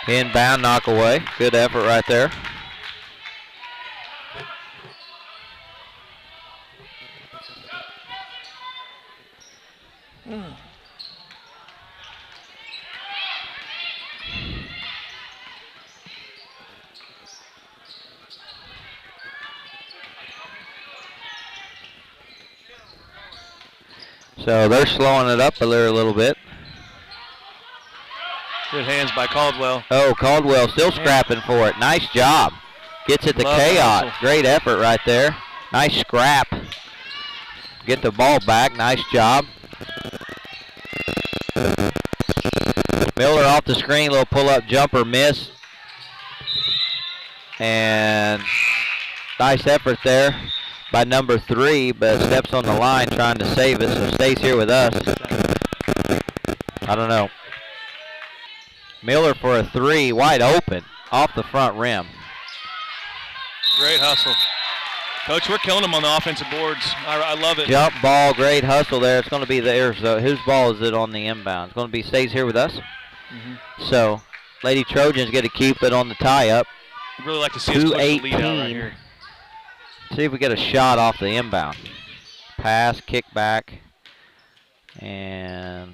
Inbound, knock away. Good effort right there. So they're slowing it up there a little bit. Good hands by Caldwell. Oh, Caldwell still scrapping for it. Nice job. Gets it to Chaos. Great effort right there. Nice scrap. Get the ball back. Nice job. Miller off the screen. Little pull-up jumper miss. And nice effort there by number 3, but steps on the line trying to save it, so stays here with us. I don't know. Miller for a 3, wide open, off the front rim. Great hustle. Coach, we're killing them on the offensive boards. I love it. Jump ball, great hustle there. It's going to be theirs. So whose ball is it on the inbound? It's going to be stays here with us. So Lady Trojans get to keep it on the tie-up. I'd really like to see us push the lead out right here. See if we get a shot off the inbound. Pass, kick back, and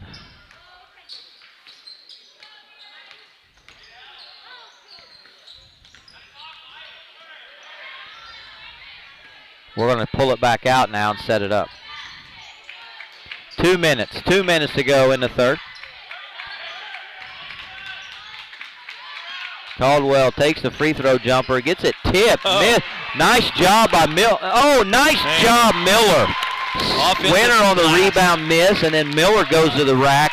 we're going to pull it back out now and set it up. 2 minutes to go in the third. Caldwell takes the free throw jumper, gets it tipped. Miss. Nice job by Miller. Oh, nice job, Miller. Winner on the rebound miss, and then Miller goes to the rack.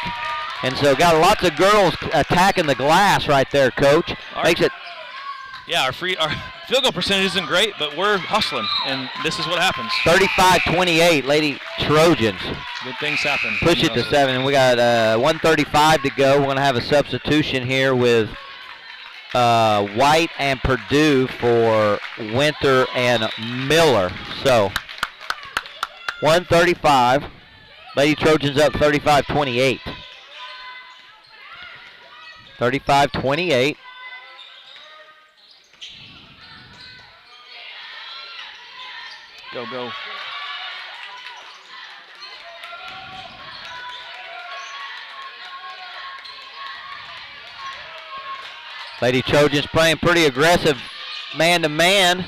And so got lots of girls attacking the glass right there, Coach. Makes it. Yeah, our field goal percentage isn't great, but we're hustling, and this is what happens. 35-28, Lady Trojans. Good things happen. Push it to 7, and we got 1:35 to go. We're going to have a substitution here with White and Purdue for Winter and Miller. So 1:35. Lady Trojans up 35-28. 35-28. Go. Lady Trojans playing pretty aggressive man-to-man.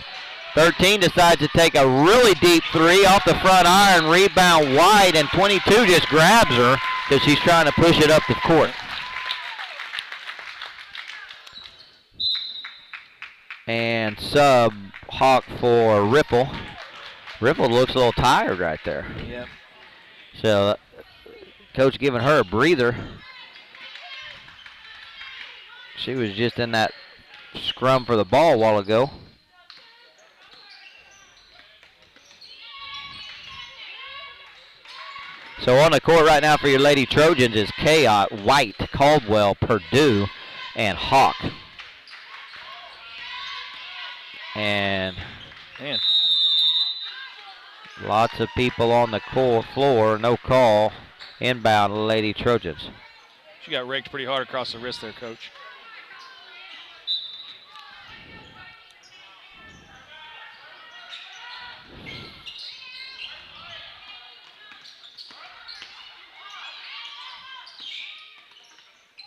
13 decides to take a really deep 3 off the front iron, rebound White, and 22 just grabs her because she's trying to push it up the court. And sub Hawk for Ripple. Ripple looks a little tired right there. Yep. So Coach giving her a breather. She was just in that scrum for the ball a while ago. So on the court right now for your Lady Trojans is Chaos, White, Caldwell, Purdue, and Hawk. And lots of people on the floor, no call. Inbound Lady Trojans. She got raked pretty hard across the wrist there, Coach.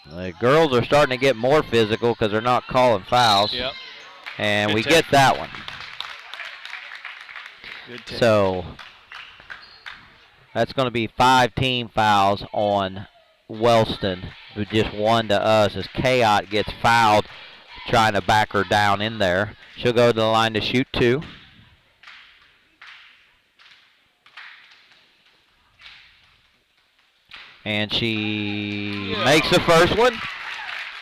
The girls are starting to get more physical because they're not calling fouls. Yep. And Good we take. get that one. Good take. So that's going to be 5 team fouls on Wellston, who just won to us as Chaos gets fouled trying to back her down in there. She'll go to the line to shoot 2. And she makes the first one.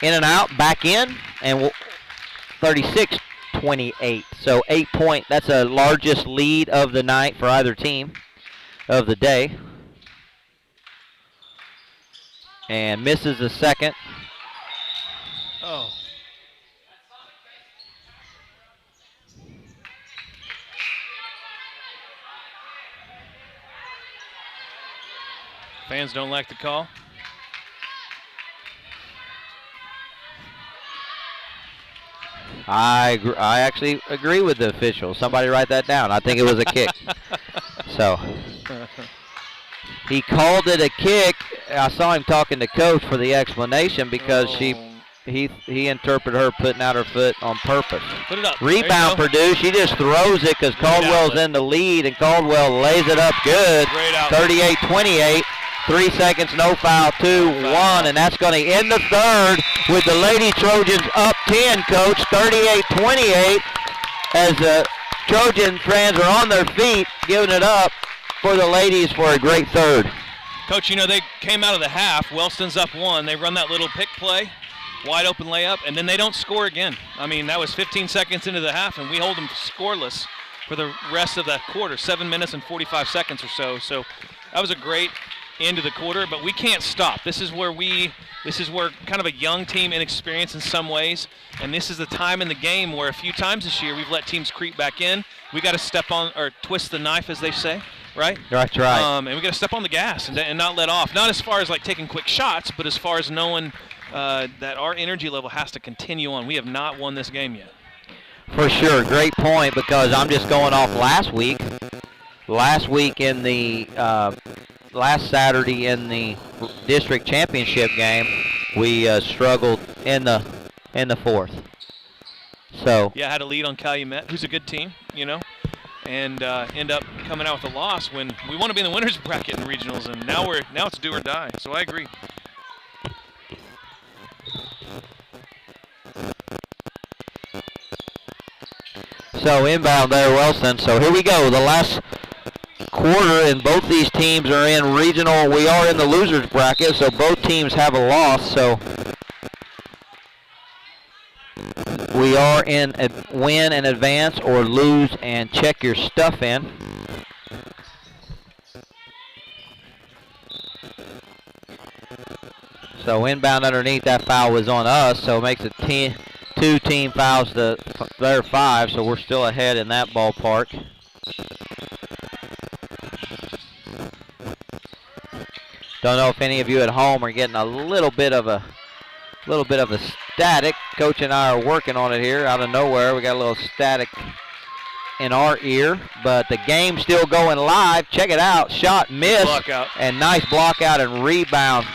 In and out, back in, and 36-28. So 8 point, that's the largest lead of the night for either team of the day. And misses the second. Oh. Fans don't like the call. I actually agree with the official. Somebody write that down. I think it was a kick. So he called it a kick. I saw him talking to Coach for the explanation because he interpreted her putting out her foot on purpose. Put it up. Rebound Purdue. She just throws it because Caldwell's in the lead, and Caldwell lays it up good. 38-28. 3 seconds, no foul, 2-1, and that's going to end the third with the Lady Trojans up 10, Coach, 38-28, as the Trojan fans are on their feet, giving it up for the ladies for a great third. Coach, you know, they came out of the half. Wellston's up 1. They run that little pick play, wide open layup, and then they don't score again. I mean, that was 15 seconds into the half, and we hold them scoreless for the rest of that quarter, 7 minutes and 45 seconds or so. So that was a great end of the quarter, but we can't stop. This is where kind of a young team, inexperienced in some ways, and this is the time in the game where a few times this year we've let teams creep back in. We got to step on, or twist the knife, as they say, right? That's right. And we got to step on the gas and not let off. Not as far as like taking quick shots, but as far as knowing that our energy level has to continue on. We have not won this game yet. For sure, great point, because I'm just going off last week. Last week in the last Saturday in the district championship game, we struggled in the fourth. So yeah, had a lead on Calumet, who's a good team, you know, and end up coming out with a loss when we want to be in the winners bracket in regionals, and now it's do or die. So I agree. So inbound there, Wellston. So here we go. The last quarter, and both these teams are in regional. We are in the losers bracket, so both teams have a loss. So we are in a win and advance, or lose and check your stuff in. So inbound underneath, that foul was on us, so it makes it 2 team fouls to their 5, so we're still ahead in that ballpark. Don't know if any of you at home are getting a little bit of a static. Coach and I are working on it here out of nowhere. We got a little static in our ear, but the game's still going live. Check it out. Shot missed, and nice block out and rebound.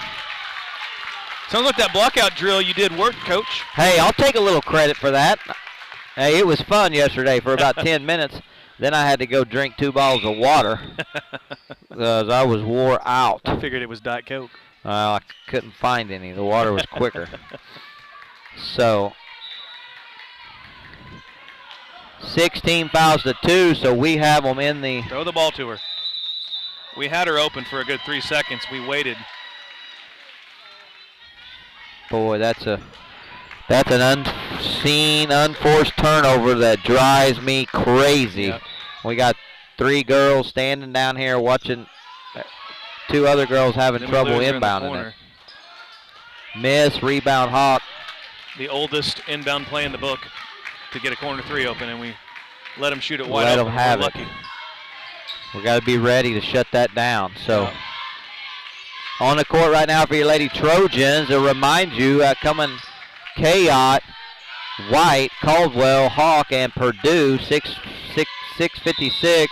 Sounds like that blockout drill you did work, Coach. Hey, I'll take a little credit for that. Hey, it was fun yesterday for about 10 minutes. Then I had to go drink 2 bottles of water because I was wore out. I figured it was Diet Coke. I couldn't find any. The water was quicker. So 16 fouls to 2, so we have them in the... Throw the ball to her. We had her open for a good 3 seconds. We waited. Boy, that's an unseen, unforced turnover that drives me crazy. Yep. We got 3 girls standing down here watching 2 other girls having trouble inbounding it. Miss, rebound, Hawk. The oldest inbound play in the book to get a corner 3 open, and we let them shoot it wide open. Let them have it. We got to be ready to shut that down. So. Yeah. On the court right now for your Lady Trojans, to remind you, coming Kayot, White, Caldwell, Hawk, and Purdue, 6:56.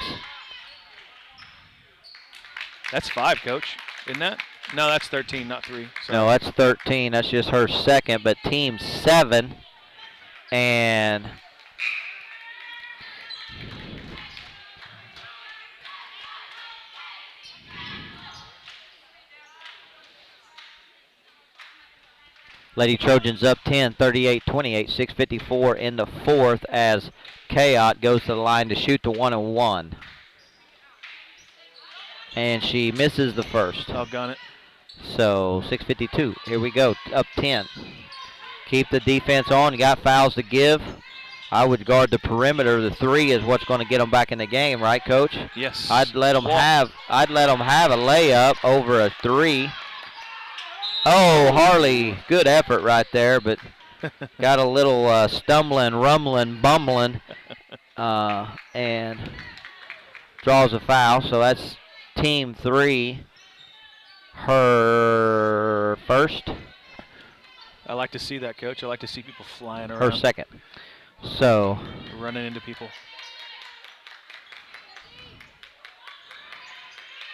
That's 5, Coach, isn't that? No, that's 13, not 3. Sorry. No, that's 13. That's just her second, but team 7. And Lady Trojans up 10, 38-28, 6:54 in the fourth as Kayot goes to the line to shoot the 1-and-1. And she misses the first. Doggone it. So 6:52. Here we go, up 10. Keep the defense on. You got fouls to give. I would guard the perimeter. The 3 is what's going to get them back in the game, right, Coach? Yes. I'd let them have a layup over a 3. Oh, Harley, good effort right there, but got a little stumbling, rumbling, bumbling, and draws a foul. So that's team 3, her first. I like to see that, Coach. I like to see people flying around. Her second. So running into people.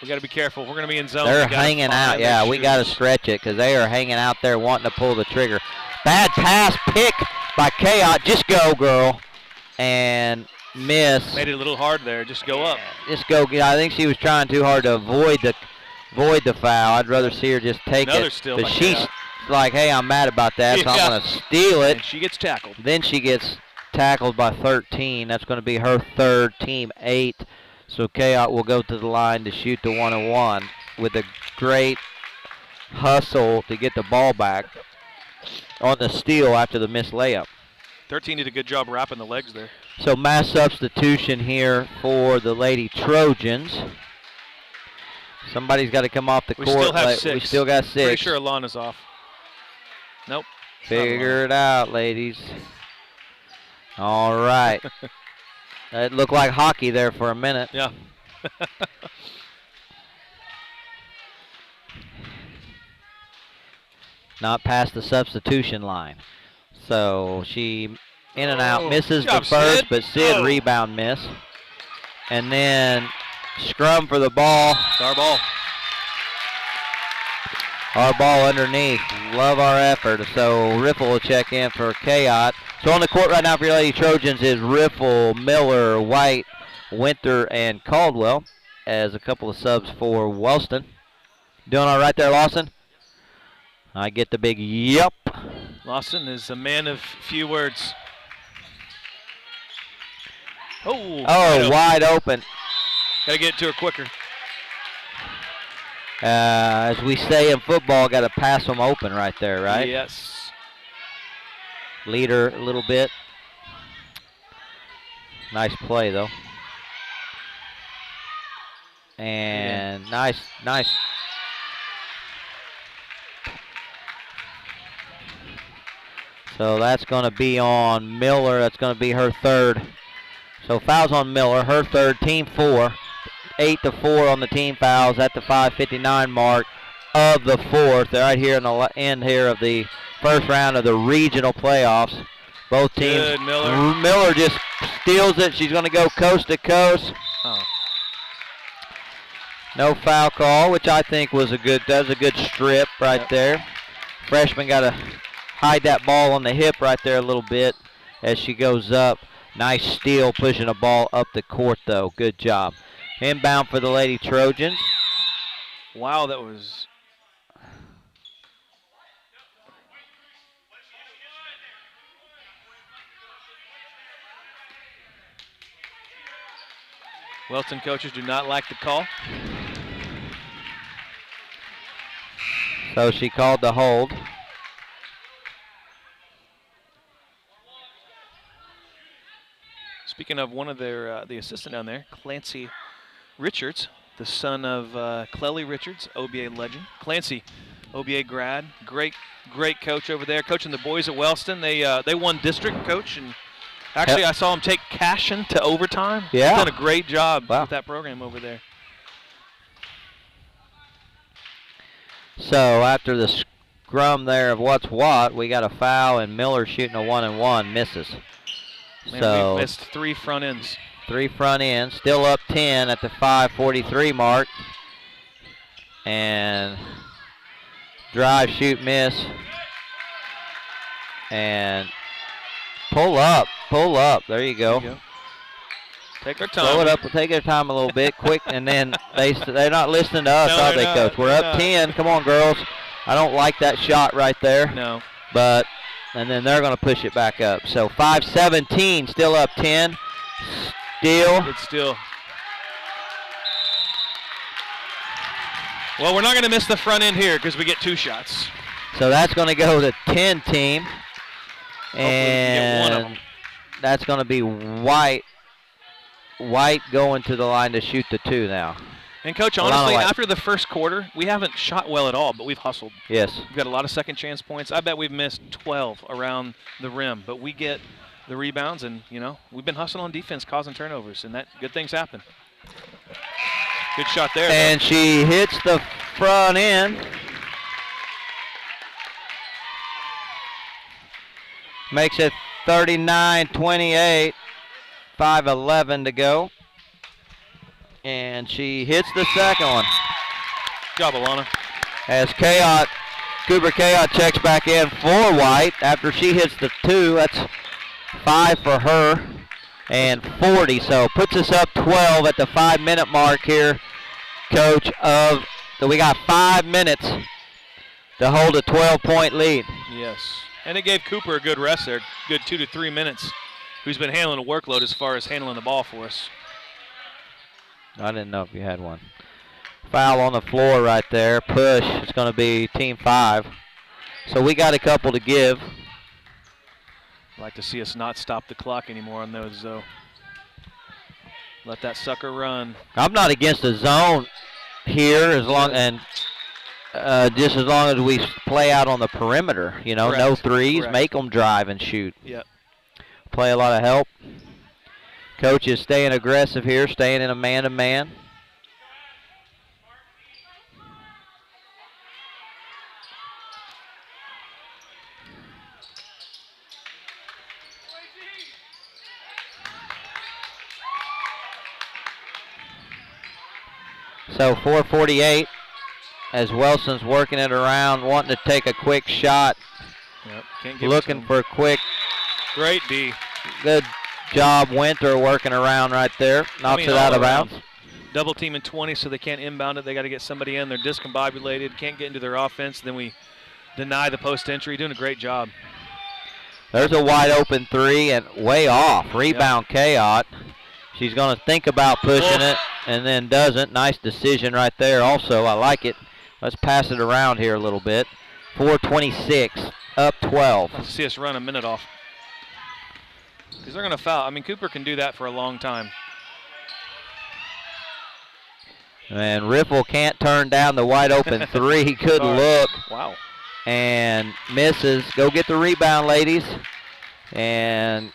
We got to be careful. We're going to be in zone. they're hanging out. Yeah, we got to stretch it because they are hanging out there wanting to pull the trigger. Bad pass pick by Chaos. Just go, girl. And miss. Made it a little hard there. Just go up. Just go. I think she was trying too hard to avoid the foul. I'd rather see her just take Another it. steal But by she's Chaos. like, hey, I'm mad about that, so I'm going to steal it. And she gets tackled. Then she gets tackled by 13. That's going to be her third, team 8. So Chaos will go to the line to shoot the 1-and-1 with a great hustle to get the ball back on the steal after the missed layup. 13 did a good job wrapping the legs there. So mass substitution here for the Lady Trojans. Somebody's got to come off the court. We still have 6. We still got 6. Pretty sure Alana's off. Nope. Figure it out, ladies. All right. It looked like hockey there for a minute. Yeah. Not past the substitution line. So she in and out, misses the job, first, Sid. but Sid rebound miss. And then scrum for the ball. It's our ball. Our ball underneath. Love our effort. So Riffle will check in for Chaos. So on the court right now for your Lady Trojans is Riffle, Miller, White, Winter, and Caldwell as a couple of subs for Wellston. Doing all right there, Lawson? I get the big yep. Lawson is a man of few words. Oh, Wide open. Got to get it to her quicker. As we say in football, got to pass them open right there, right? Yes. Lead her a little bit. Nice play, though. And nice. So that's going to be on Miller. That's going to be her third. So fouls on Miller, her third, team 4. 8-4 on the team fouls at the 5:59 mark of the fourth. They're right here in the end here of the first round of the regional playoffs. Both teams. Good, Miller. Miller just steals it. She's going to go coast to coast. Oh. No foul call, which I think was a good strip right there. Freshman got to hide that ball on the hip right there a little bit as she goes up. Nice steal, pushing the ball up the court, though. Good job. Inbound for the Lady Trojans. Wow, that was... Wellston coaches do not like the call. So she called the hold. Speaking of one of their, the assistant down there, Clancy Richards, the son of Clelly Richards, OBA legend. Clancy, OBA grad, great coach over there, coaching the boys at Wellston. They won district, coach, and actually I saw him take Cashion to overtime. Yeah. He's done a great job Wow. with that program over there. So after the scrum there of what's what, we got a foul and Miller shooting a 1-and-1, misses. Man, So we've missed 3 front ends. 3 front ends, still up 10 at the 5:43 mark. And drive, shoot, miss. And pull up. There you go. There you go. Take our time. Slow it up, take their time a little bit, quick, and then they're not listening to us, No, are they're they, not. Coach? We're They're up not. 10. Come on, girls. I don't like that shot right there. No. But, and then they're going to push it back up. So 5:17, still up 10. Steal. Good steal. Well, we're not going to miss the front end here because we get 2 shots. So that's going to go to 10 team. Hopefully we can get one of And them. that's going to be White. White going to the line to shoot the 2 now. And, Coach, Alana honestly, White. after the first quarter, we haven't shot well at all, but we've hustled. Yes. We've got a lot of second chance points. I bet we've missed 12 around the rim, but we get the rebounds, and, you know, we've been hustling on defense, causing turnovers, and that good things happen. Good shot there. And she hits the front end. Makes it 39-28, 5:11 to go. And she hits the second one. Good job, Alana. As Cooper Chaot checks back in for White after she hits the 2. That's 5 for her and 40. So puts us up 12 at the 5-minute mark here, Coach. So we got 5 minutes to hold a 12-point lead. Yes. And it gave Cooper a good rest there, good 2 to 3 minutes, who's been handling a workload as far as handling the ball for us. I didn't know if you had one. Foul on the floor right there. Push. It's going to be team 5. So we got a couple to give. I'd like to see us not stop the clock anymore on those, though. Let that sucker run. I'm not against the zone here just as long as we play out on the perimeter. You know, Correct. no threes. Correct. Make them drive and shoot. Yep. Play a lot of help. Coach is staying aggressive here, staying in a man-to-man. So 4:48 as Wellston's working it around, wanting to take a quick shot. Yep. Can't give Looking for a quick. Great D. Good job, Winter, working around right there. Knocks it out of bounds. Double team in 20, so they can't inbound it. They got to get somebody in. They're discombobulated, can't get into their offense. Then we deny the post entry. Doing a great job. There's a wide open 3 and way off. Rebound, Chaot. She's going to think about pushing it and then doesn't. Nice decision right there also. I like it. Let's pass it around here a little bit. 4:26, up 12. Let's see us run a minute off. Because they're going to foul. I mean, Cooper can do that for a long time. And Riffle can't turn down the wide open 3. Good look. Wow. And misses. Go get the rebound, ladies. And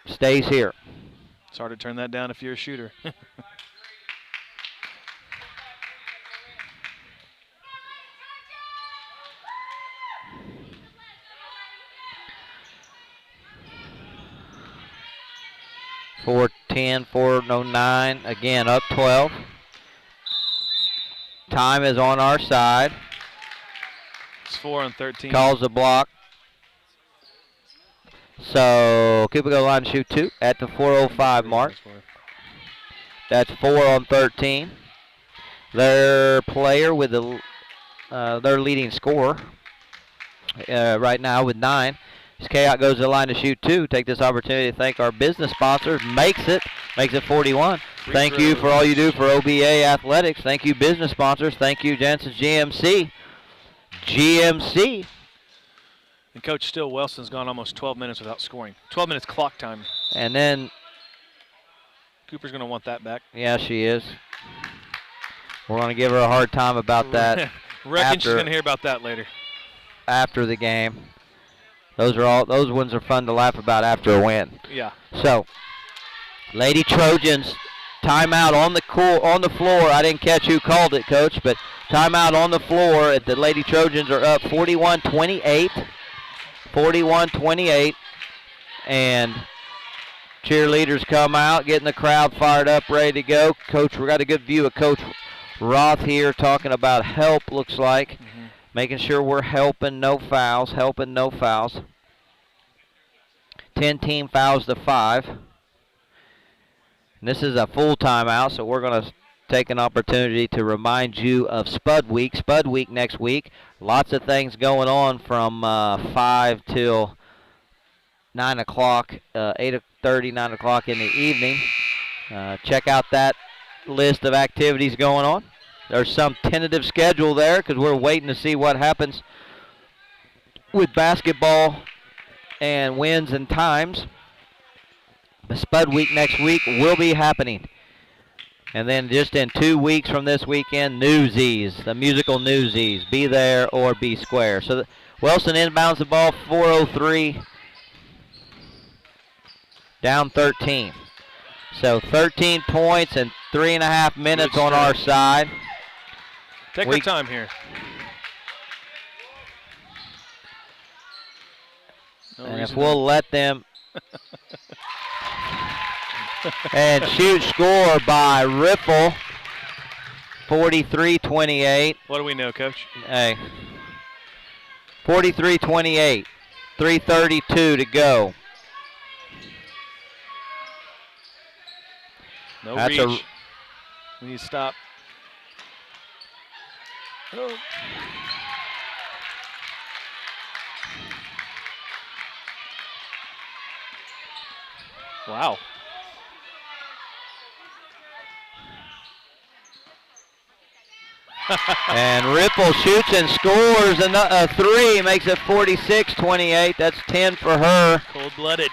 stays here. It's hard to turn that down if you're a shooter. .409, again up 12. Time is on our side. It's 4 on 13. Calls the block. So Cooper go line to shoot 2 at the 4:05 mark. That's 4 on 13. Their player with their leading scorer right now with 9. As Chaot goes to the line to shoot 2, take this opportunity to thank our business sponsors. Makes it 41. Thank you for all you do for OBA Athletics. Thank you, business sponsors. Thank you, Jensen's GMC. And Coach, still Wellston's gone almost 12 minutes without scoring. 12 minutes clock time. And then Cooper's going to want that back. Yeah, she is. We're going to give her a hard time about that. Reckon she's going to hear about that later. After the game. Those ones are fun to laugh about after a win. Yeah. So, Lady Trojans, timeout on the floor. I didn't catch who called it, Coach, but timeout on the floor. The Lady Trojans are up 41-28. 41-28. And cheerleaders come out, getting the crowd fired up, ready to go. Coach, we got a good view of Coach Roth here talking about help, looks like. Making sure we're helping, no fouls. 10 team fouls to 5. And this is a full timeout, so we're going to take an opportunity to remind you of Spud Week. Spud Week next week. Lots of things going on from 5 till 9 o'clock, 8:30, 9 o'clock in the evening. Check out that list of activities going on. There's some tentative schedule there because we're waiting to see what happens with basketball and wins and times. The Spud Week next week will be happening. And then just in 2 weeks from this weekend, Newsies, the musical Newsies. Be there or be square. So Wellston inbounds the ball, 4:03, down 13. So 13 points and 3.5 minutes on our side. Take our time here. No and if reason we'll to- let them and shoot score by Ripple, 43-28. What do we know, Coach? Hey, 43-28, 3:32 to go. No That's reach. We need to stop. Oh. Wow. And Ripple shoots and scores a 3, makes it 46-28. That's 10 for her. Cold-blooded.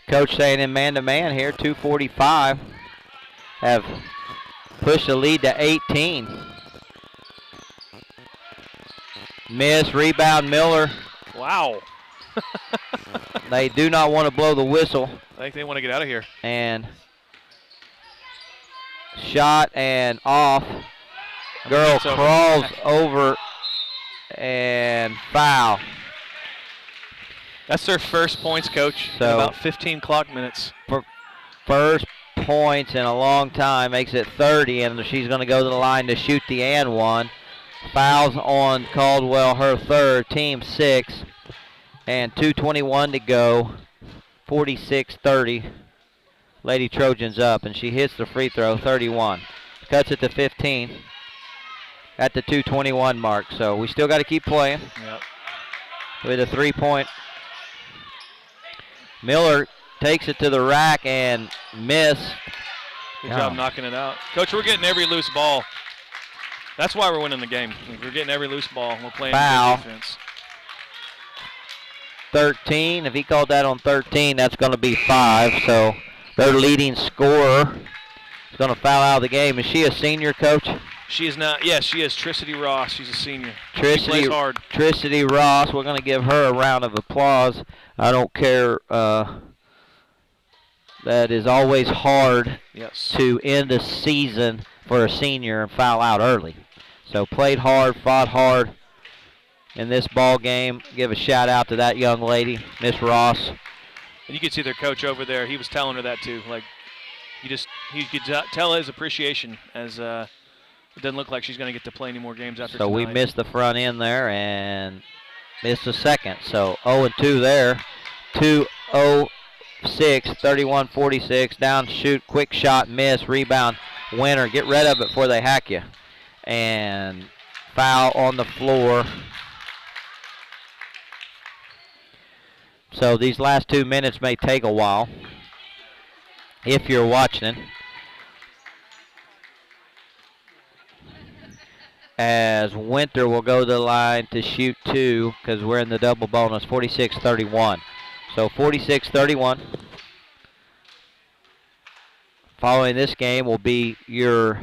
Coach saying in man-to-man here, 2:45. Have pushed the lead to 18. Miss, rebound, Miller. Wow. They do not want to blow the whistle. I think they want to get out of here. And shot and off. Girl it's over. crawls over and foul. That's their first points, Coach, in So- about 15 clock minutes. First points in a long time, makes it 30, and she's going to go to the line to shoot the and one. Fouls on Caldwell, her third, team 6, and 2:21 to go, 46-30. Lady Trojans up, and she hits the free throw, 31. Cuts it to 15 at the 2:21 mark, so we still got to keep playing Yep. with a 3-point. Miller takes it to the rack and miss. Good Yeah. job knocking it out. Coach, we're getting every loose ball. That's why we're winning the game. We're getting every loose ball. We're playing Foul. good defense. 13. If he called that on 13, that's going to be 5. So their leading scorer is going to foul out of the game. Is she a senior, Coach? She is not. Yes, she is Tricity Ross. She's a senior. She plays hard. Tricity Ross. We're going to give her a round of applause. I don't care. That is always hard Yes. to end a season for a senior and foul out early. So played hard, fought hard in this ball game. Give a shout out to that young lady, Miss Ross. And you could see their coach over there. He was telling her that too. Like, he could tell his appreciation as it doesn't look like she's going to get to play any more games after So we tonight. missed the front end there and missed the second. So 0-2 there. 2-0-6, 31-46. Down, shoot, quick shot, miss, rebound, winner. Get rid of it before they hack you. And foul on the floor. So these last 2 minutes may take a while if you're watching. As Winter will go to the line to shoot 2 because we're in the double bonus, 46-31. So 46-31. Following this game will be your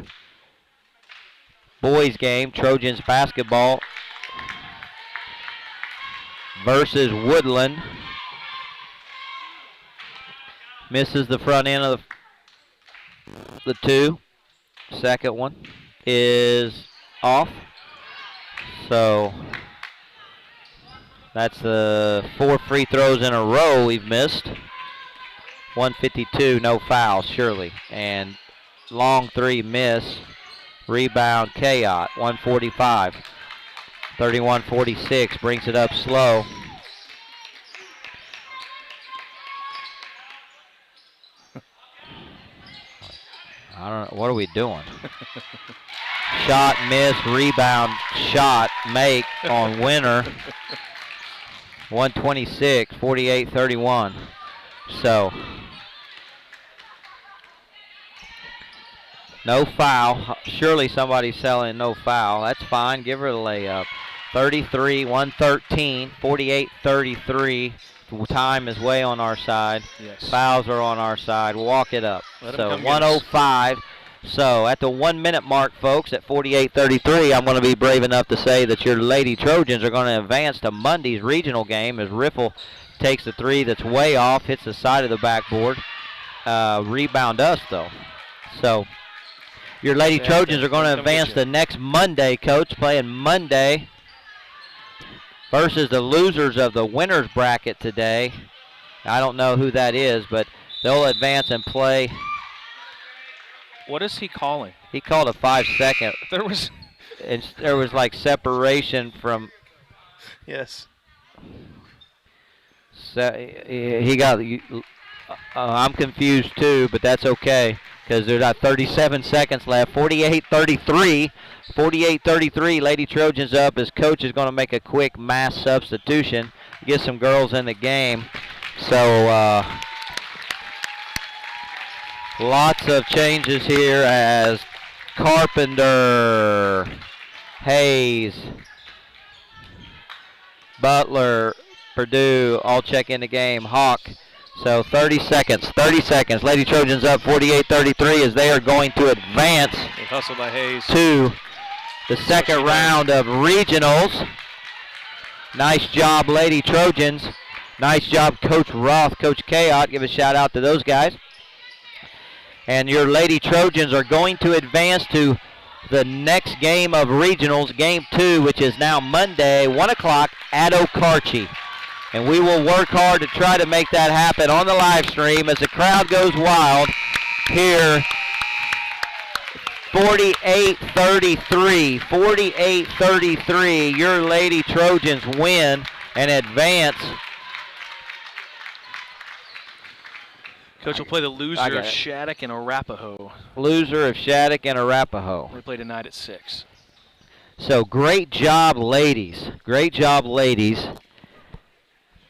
boys game, Trojans basketball versus Woodland. Misses the front end of the 2. Second one is off. So that's the 4 free throws in a row we've missed. 152, no fouls, surely. And long 3 miss. Rebound, Kayot, 145. 31-46, brings it up slow. I don't know, what are we doing? Shot, miss, rebound, shot, make on winner. 126, 48-31. So, no foul. Surely somebody's selling no foul. That's fine. Give her a layup. 33, 113, 48-33. Time is way on our side. Yes. Fouls are on our side. Walk it up. Let 'em So come get us. 105. So at the 1 minute mark, folks, at 48-33, I'm going to be brave enough to say that your Lady Trojans are going to advance to Monday's regional game as Riffle takes the three that's way off, hits the side of the backboard. Rebound us, though. So your Lady Trojans are going to advance the next Monday, Coach, playing Monday versus the losers of the winner's bracket today. I don't know who that is, but they'll advance and play. What is he calling? He called a 5-second. There was like separation from. Yes. He got. I'm confused too, but that's okay because there's 37 seconds left. 48-33. 48-33. Lady Trojans up as Coach is going to make a quick mass substitution, get some girls in the game. So lots of changes here as Carpenter, Hayes, Butler, Purdue all check in the game. Hawk. So 30 seconds. Lady Trojans up 48-33 as they are going to advance Hustle by Hayes. to the second round of regionals. Nice job, Lady Trojans. Nice job, Coach Roth, Coach Chaot. Give a shout out to those guys. And your Lady Trojans are going to advance to the next game of regionals, game 2, which is now Monday, 1 o'clock at Okarche. And we will work hard to try to make that happen on the live stream as the crowd goes wild here. 48-33. 48-33. Your Lady Trojans win and advance. Coach will play the loser of Shattuck and Arapahoe. Loser of Shattuck and Arapahoe. We play tonight at 6. So great job, ladies. Great job, ladies.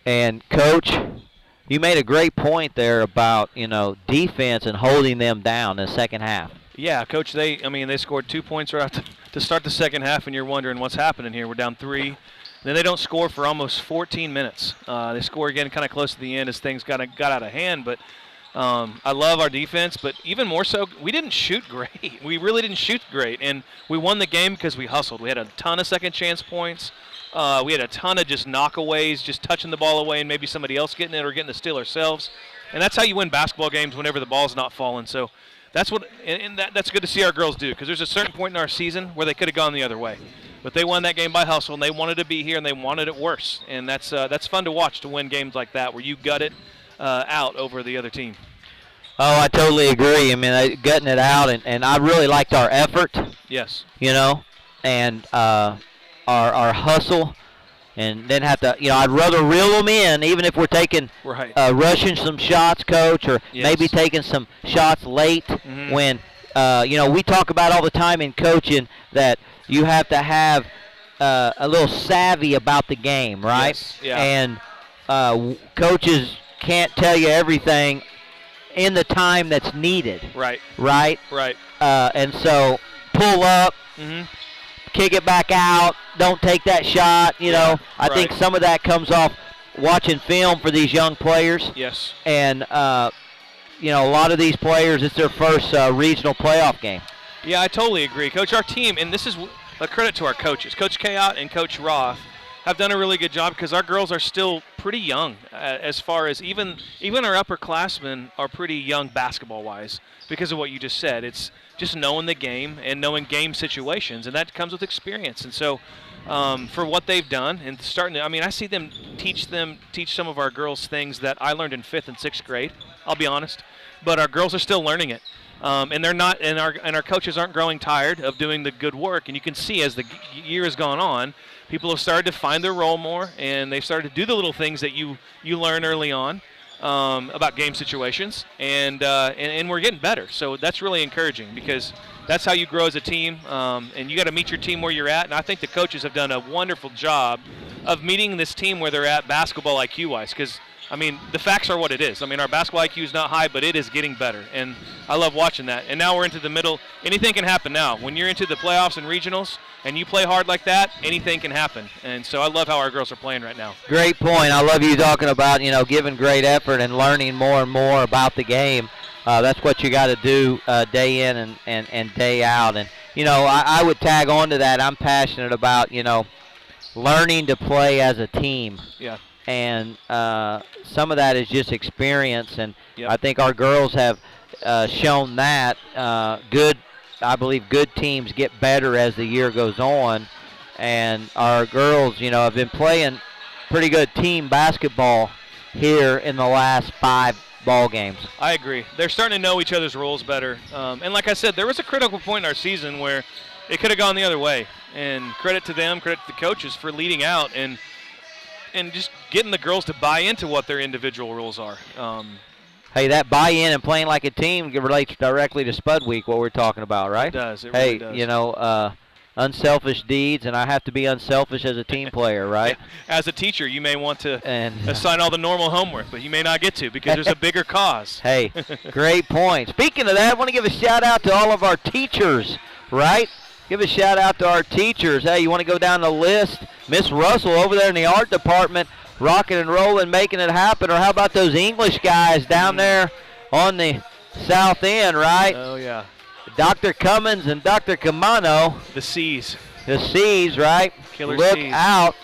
And Coach, you made a great point there about, defense and holding them down in the second half. Yeah, Coach, they scored 2 points right to start the second half, and you're wondering what's happening here. We're down 3. Then they don't score for almost 14 minutes. They score again kind of close to the end as things got out of hand. But I love our defense, but even more so, we didn't shoot great. We really didn't shoot great, and we won the game because we hustled. We had a ton of second chance points. We had a ton of just knockaways, just touching the ball away and maybe somebody else getting it or getting the steal ourselves. And that's how you win basketball games whenever the ball's not falling. So that's that's good to see our girls do, because there's a certain point in our season where they could have gone the other way. But they won that game by hustle, and they wanted to be here, and they wanted it worse. And that's fun to watch, to win games like that where you gut it out over the other team. Oh, I totally agree. I mean, gutting it out, and I really liked our effort. Yes. And our hustle, and then have to, I'd rather reel them in, even if we're taking, rushing some shots, Coach, or maybe taking some shots late when, we talk about all the time in coaching that you have to have a little savvy about the game, right? Yes. Yeah. And coaches can't tell you everything in the time that's needed. Right. Right? Right. And so pull up, kick it back out, don't take that shot. I think some of that comes off watching film for these young players. Yes. And, a lot of these players, it's their first regional playoff game. Yeah, I totally agree. Coach, our team, and this is a credit to our coaches, Coach Chaot and Coach Roth, have done a really good job because our girls are still pretty young as far as even our upperclassmen are pretty young basketball-wise because of what you just said. It's just knowing the game and knowing game situations, and that comes with experience. And so for what they've done and starting to, I see them teach some of our girls things that I learned in 5th and 6th grade, I'll be honest, but our girls are still learning it. And they're not, and our coaches aren't growing tired of doing the good work. And you can see as the year has gone on, people have started to find their role more, and they've started to do the little things that you learn early on about game situations, and we're getting better. So that's really encouraging because that's how you grow as a team, and you got to meet your team where you're at. And I think the coaches have done a wonderful job of meeting this team where they're at basketball IQ-wise, because the facts are what it is. Our basketball IQ is not high, but it is getting better, and I love watching that. And now we're into the middle. Anything can happen now. When you're into the playoffs and regionals and you play hard like that, anything can happen. And so I love how our girls are playing right now. Great point. I love you talking about, giving great effort and learning more and more about the game. That's what you got to do day in and day out. And, I would tag on to that. I'm passionate about, learning to play as a team. Yeah. and some of that is just experience. And Yep. I think our girls have shown that. I believe good teams get better as the year goes on, and our girls, have been playing pretty good team basketball here in the last 5 ball games. I agree. They're starting to know each other's roles better. And like I said, there was a critical point in our season where it could have gone the other way. And credit to them, credit to the coaches for leading out and just getting the girls to buy into what their individual roles are. Hey, that buy-in and playing like a team relates directly to Spud Week, what we're talking about, right? It does. It really does. Hey, unselfish deeds, and I have to be unselfish as a team player, right? As a teacher, you may want to And assign all the normal homework, but you may not get to because there's a bigger cause. Hey, great point. Speaking of that, I want to give a shout-out to all of our teachers, right? Give a shout-out to our teachers. Hey, you want to go down the list? Miss Russell over there in the art department, rocking and rolling, making it happen. Or how about those English guys down there on the south end, right? Oh, yeah. Dr. Cummins and Dr. Camano. The C's. The C's, right? Killer Look C's. out.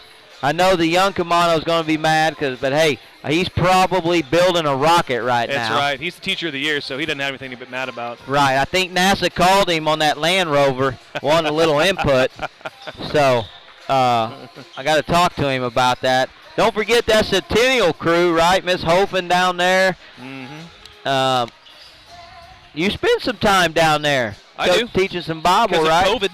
I know the young Camano's going to be mad, but, hey, he's probably building a rocket now. That's right. He's the teacher of the year, so he doesn't have anything to be mad about. Right. I think NASA called him on that Land Rover, wanted a little input. So I got to talk to him about that. Don't forget that Centennial crew, right? Miss Hofen down there. Mm-hmm. You spend some time down there. I do. Teaching some Bible, Because right? of COVID.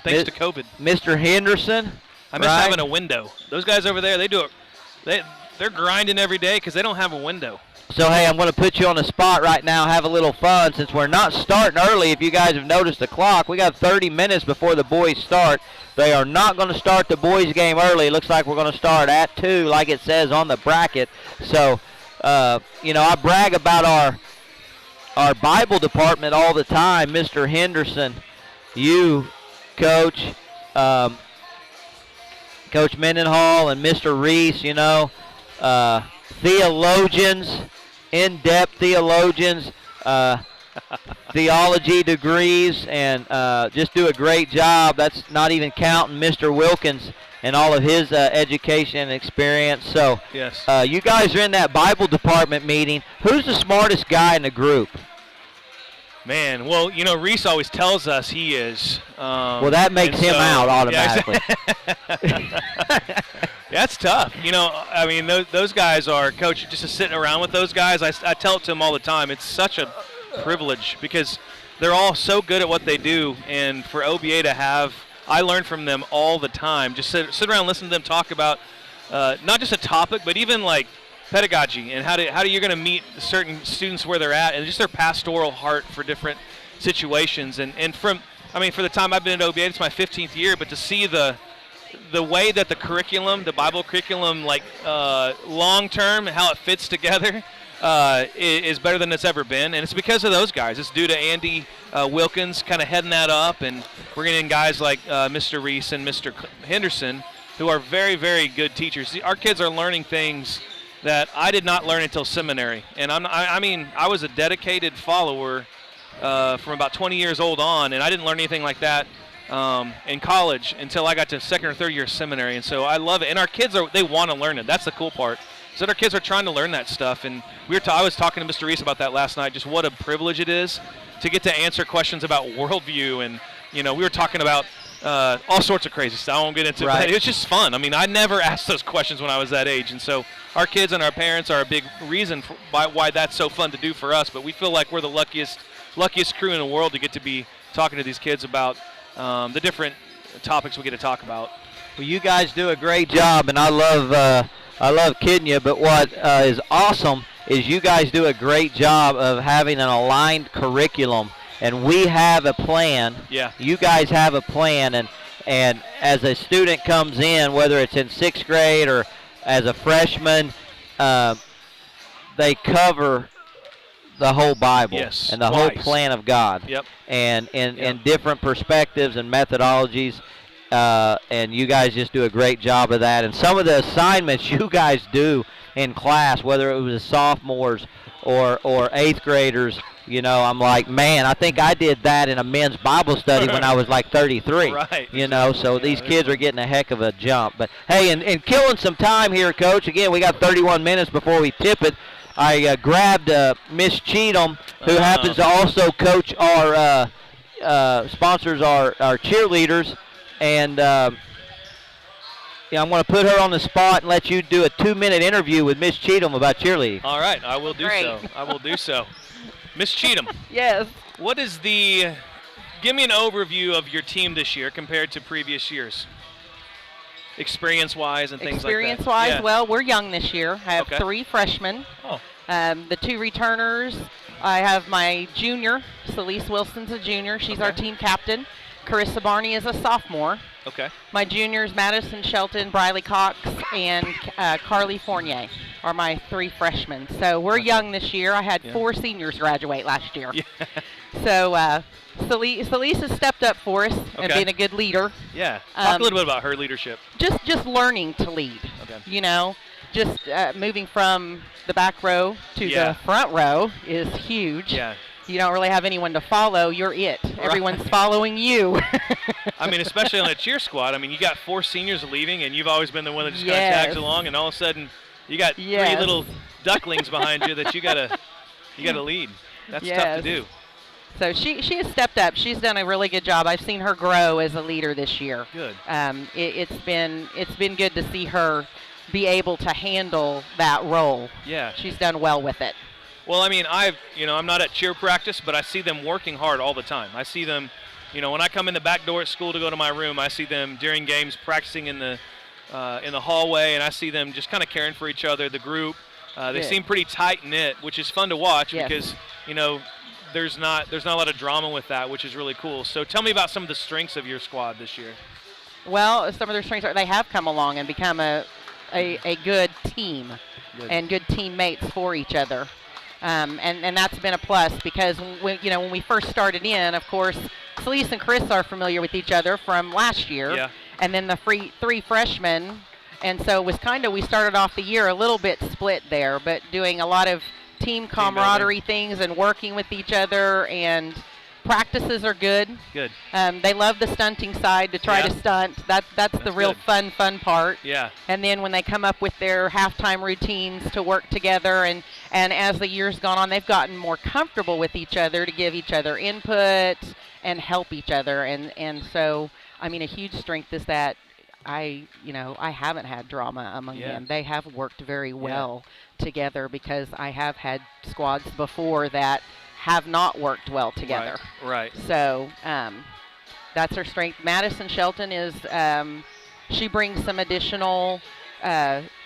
Thanks to COVID. Mr. Henderson. I miss right? having a window. Those guys over there, they're grinding every day because they don't have a window. So, hey, I'm going to put you on the spot right now, have a little fun. Since we're not starting early, if you guys have noticed the clock, we got 30 minutes before the boys start. They are not going to start the boys' game early. It looks like we're going to start at 2, like it says on the bracket. So, I brag about our Bible department all the time. Mr. Henderson, you, Coach, Coach Mendenhall, and Mr. Reese, theologians, in-depth theologians, theology degrees, and just do a great job. That's not even counting Mr. Wilkins and all of his education and experience. So yes. You guys are in that Bible department meeting. Who's the smartest guy in the group? Man, well, Reese always tells us he is. Well, that makes him out automatically. Yeah, that's tough. Those guys are, Coach, just sitting around with those guys, I tell it to them all the time. It's such a privilege because they're all so good at what they do. And for OBA to have, I learn from them all the time. Just sit around and listen to them talk about not just a topic, but even like pedagogy and how you're going to meet certain students where they're at and just their pastoral heart for different situations. And for the time I've been at OBA, it's my 15th year, but to see the way that the curriculum, the Bible curriculum, long term, how it fits together, is better than it's ever been, and it's because of those guys. It's due to Andy Wilkins kind of heading that up, and we're getting guys like Mr. Reese and Mr. Henderson, who are very, very good teachers. Our kids are learning things that I did not learn until seminary, and I was a dedicated follower from about 20 years old on, and I didn't learn anything like that in college until I got to second or third year seminary, and so I love it. And our kids they want to learn it. That's the cool part. So our kids are trying to learn that stuff, and I was talking to Mr. Reese about that last night. Just what a privilege it is to get to answer questions about worldview, and we were talking about all sorts of crazy stuff. I won't get into it, but it was just fun. I never asked those questions when I was that age, and so our kids and our parents are a big reason why that's so fun to do for us. But we feel like we're the luckiest crew in the world to get to be talking to these kids about the different topics we get to talk about. Well, you guys do a great job, and I love kidding you, but what is awesome is you guys do a great job of having an aligned curriculum, and we have a plan. Yeah. You guys have a plan, and as a student comes in, whether it's in 6th grade or as a freshman, they cover the whole Bible and the whole plan of God. Yep. And in different perspectives and methodologies. And you guys just do a great job of that. And some of the assignments you guys do in class, whether it was the sophomores or 8th graders, you know, I'm like, man, I think I did that in a men's Bible study when I was like 33. Right. You know, so these kids are getting a heck of a jump. But, hey, and killing some time here, Coach. Again, we got 31 minutes before we tip it. I grabbed Miss Cheatham, who happens to also coach our sponsors our cheerleaders, and I'm going to put her on the spot and let you do a 2-minute interview with Miss Cheatham about cheerleading. All right, I will do Great. so. I will do so. Miss Cheatham, Yes. what is the – give me an overview of your team this year compared to previous years, experience-wise and things like that. Experience-wise, Yeah. well, we're young this year. I have Okay. 3 freshmen. Oh, The 2 returners, I have my junior, Celeste Wilson's a junior. She's our Okay. team captain. Carissa Barney is a sophomore. okay. My juniors, Madison Shelton, Briley Cox, and Carly Fournier are my 3 freshmen. So we're young this year. I had 4 seniors graduate last year. Yeah. So Celeste has stepped up for us and Okay. been a good leader. Yeah. Talk Um, a little bit about her leadership. Just learning to lead. Okay. You know, just moving from the back row to Yeah. the front row is huge. Yeah. You don't really have anyone to follow. You're it. Everyone's following you. I mean, especially on a cheer squad. I mean, you got 4 seniors leaving, and you've always been the one that just kind of Yes. tags along, and all of a sudden you got 3 Yes. little ducklings behind you that you gotta lead. That's tough to Yes. do. So she has stepped up. She's done a really good job. I've seen her grow as a leader this year. Good. It's been good to see her be able to handle that role. Yeah. She's done well with it. Well, I mean, I'm not at cheer practice, but I see them working hard all the time. I see them, when I come in the back door at school to go to my room, I see them during games practicing in the hallway, and I see them just kind of caring for each other, the group. They Good. seem pretty tight-knit, which is fun to watch Yes. because, there's not a lot of drama with that, which is really cool. So tell me about some of the strengths of your squad this year. Well, some of their strengths they have come along and become a good team and good teammates for each other. And that's been a plus because when we first started in, of course, Celeste and Chris are familiar with each other from last year, Yeah. and then the 3 freshmen, and so it was we started off the year a little bit split there, but doing a lot of team camaraderie things and working with each other, and practices are good. Good. They love the stunting side to try Yeah. to stunt. That's the real good. fun part. Yeah. And then when they come up with their halftime routines to work together, and as the years gone on, they've gotten more comfortable with each other to give each other input and help each other. And so, I mean, a huge strength is that I haven't had drama among Yeah. them. They have worked very well together because I have had squads before that have not worked well together. Right. So that's her strength. Madison Shelton is, she brings some additional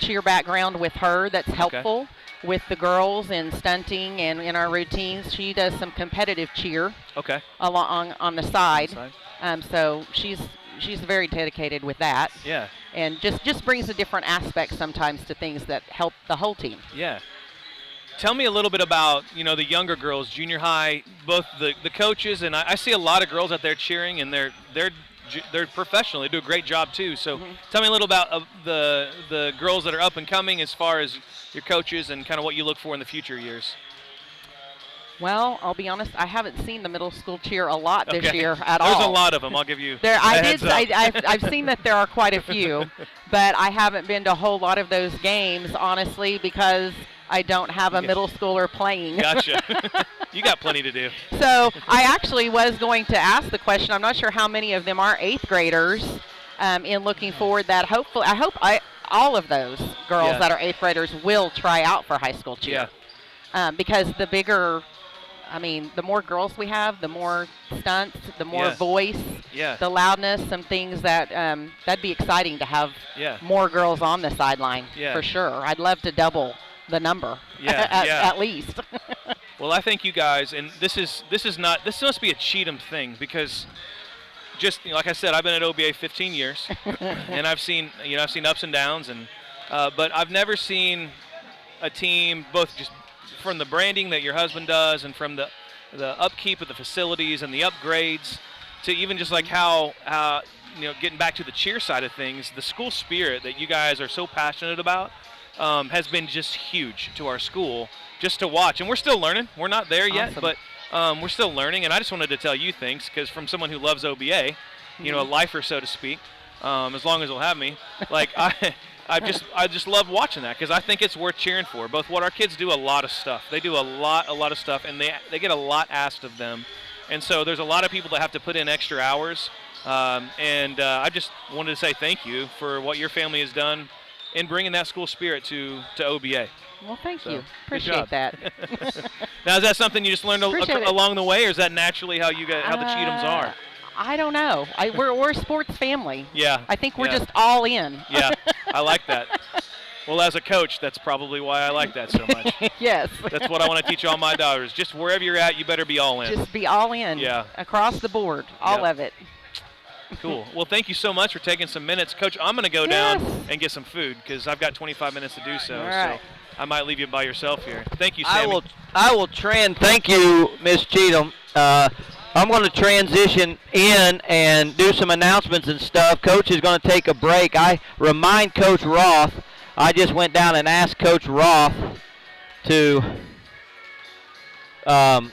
cheer background with her that's helpful with the girls in stunting and in our routines. She does some competitive cheer Okay. along on the side. Side. So she's very dedicated with that. Yeah. And just brings a different aspect sometimes to things that help the whole team. Yeah. Tell me a little bit about, the younger girls, junior high, both the coaches, and I see a lot of girls out there cheering, and they're professional. They do a great job too. So tell me a little about the girls that are up and coming as far as your coaches and kind of what you look for in the future years. Well, I'll be honest, I haven't seen the middle school cheer a lot this year at all. There's a lot of them. I'll give you I've seen that there are quite a few, but I haven't been to a whole lot of those games, honestly, because I don't have a middle schooler playing. Gotcha. You got plenty to do. So I actually was going to ask the question. I'm not sure how many of them are 8th graders. In looking forward, I hope all of those girls that are 8th graders will try out for high school cheer. Yeah. Because the more girls we have, the more stunts, the more voice, the loudness, some things that that'd be exciting to have more girls on the sideline for sure. I'd love to double the number at least. Well, I think you guys, and this must be a Cheatham thing because just like I said, I've been at OBA 15 years, and I've seen ups and downs, and but I've never seen a team both just from the branding that your husband does and from the upkeep of the facilities and the upgrades to even just like how getting back to the cheer side of things, the school spirit that you guys are so passionate about. has been just huge to our school just to watch. And we're still learning. We're not there yet, but we're still learning. And I just wanted to tell you things because from someone who loves OBA, you know, a lifer, so to speak, as long as they'll have me, like I just love watching that because I think it's worth cheering for. Both what our kids do a lot of stuff. They do a lot of stuff, and they get a lot asked of them. And so there's a lot of people that have to put in extra hours. I just wanted to say thank you for what your family has done in bringing that school spirit to OBA. Well, thank you. Good Appreciate job. that. Now, is that something you just learned along the way, or is that naturally how the Cheathams are? I don't know. We're a sports family. Yeah. I think we're just all in. Yeah, I like that. Well, as a coach, that's probably why I like that so much. Yes. That's what I want to teach all my daughters. Just wherever you're at, you better be all in. Just be all in. Yeah. Across the board. All of it. Cool. Well, thank you so much for taking some minutes. Coach, I'm going to go down and get some food because I've got 25 minutes to do so. All right. So I might leave you by yourself here. Thank you, Sammy. I will thank you, Miss Cheatham. I'm going to transition in and do some announcements and stuff. Coach is going to take a break. I remind Coach Roth, I just went down and asked Coach Roth to to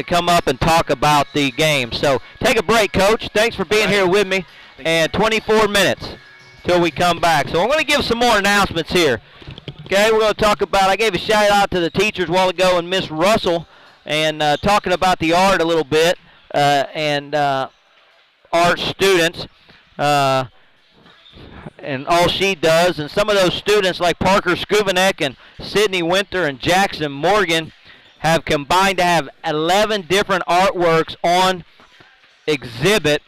come up and talk about the game. So take a break, Coach. Thanks for being here with me. And 24 minutes till we come back. So I'm going to give some more announcements here. Okay, we're going to talk about, I gave a shout out to the teachers a while ago and Miss Russell, and talking about the art a little bit, and art students, and all she does. And some of those students like Parker Skuvanek and Sydney Winter and Jackson Morgan have combined to have 11 different artworks on exhibit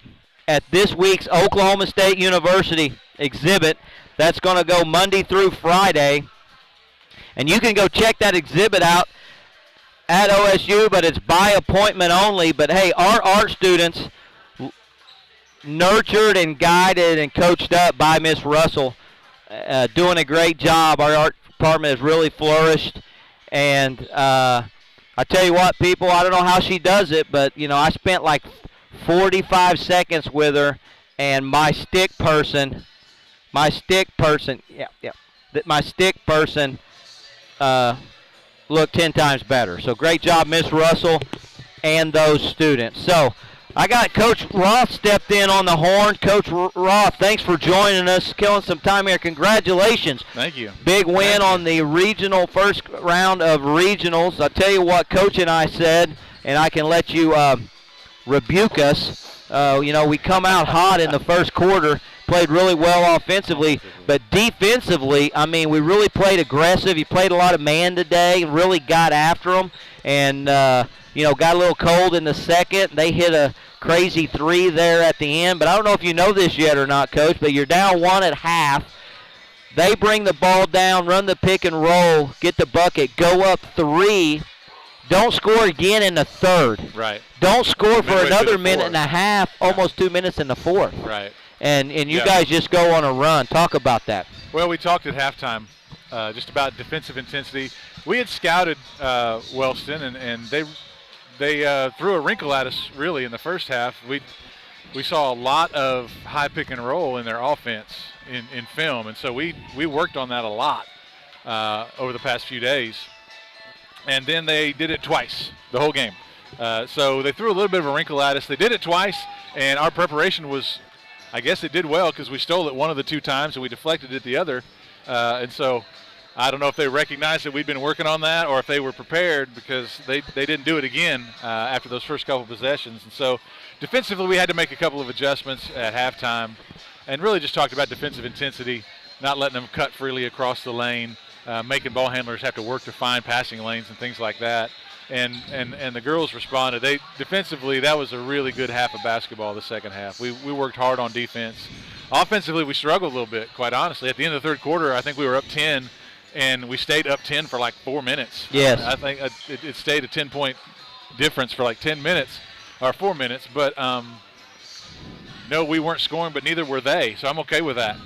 at this week's Oklahoma State University exhibit. That's going to go Monday through Friday. And you can go check that exhibit out at OSU, but it's by appointment only. But, hey, our art students, nurtured and guided and coached up by Miss Russell, doing a great job. Our art department has really flourished. And I tell you what, people, I don't know how she does it, but, you know, I spent like 45 seconds with her, and my stick person looked 10 times better. So great job, Miss Russell and those students. So I got Coach Roth stepped in on the horn. Coach Roth, thanks for joining us, killing some time here. Congratulations. Thank you. Big win on the regional first round of regionals. I'll tell you what Coach and I said, and I can let you rebuke us. You know, we come out hot in the first quarter, played really well offensively, but defensively, I mean, we really played aggressive. He played a lot of man today and really got after them, and, you know, got a little cold in the second. They hit a crazy three there at the end, but I don't know if you know this yet or not, Coach, but you're down one at half. They bring the ball down, run the pick and roll, get the bucket, go up three. Don't score again in the third. Right. Don't score for another minute and a half, almost 2 minutes in the fourth. Right. And you guys just go on a run. Talk about that. Well, we talked at halftime just about defensive intensity. We had scouted Wellston, and they threw a wrinkle at us really in the first half. We saw a lot of high pick and roll in their offense in film, and so we worked on that a lot over the past few days. And then they did it twice the whole game. So they threw a little bit of a wrinkle at us. They did it twice, and our preparation was, I guess it did well because we stole it one of the two times and we deflected it the other. And so I don't know if they recognized that we'd been working on that or if they were prepared because they didn't do it again after those first couple possessions. And so defensively we had to make a couple of adjustments at halftime and really just talked about defensive intensity, not letting them cut freely across the lane, making ball handlers have to work to find passing lanes and things like that. And the girls responded. Defensively, that was a really good half of basketball the second half. We worked hard on defense. Offensively, we struggled a little bit, quite honestly. At the end of the third quarter, I think we were up 10, and we stayed up 10 for like 4 minutes. Yes. I think it stayed a 10-point difference for like 10 minutes or 4 minutes. But, no, we weren't scoring, but neither were they, so I'm okay with that.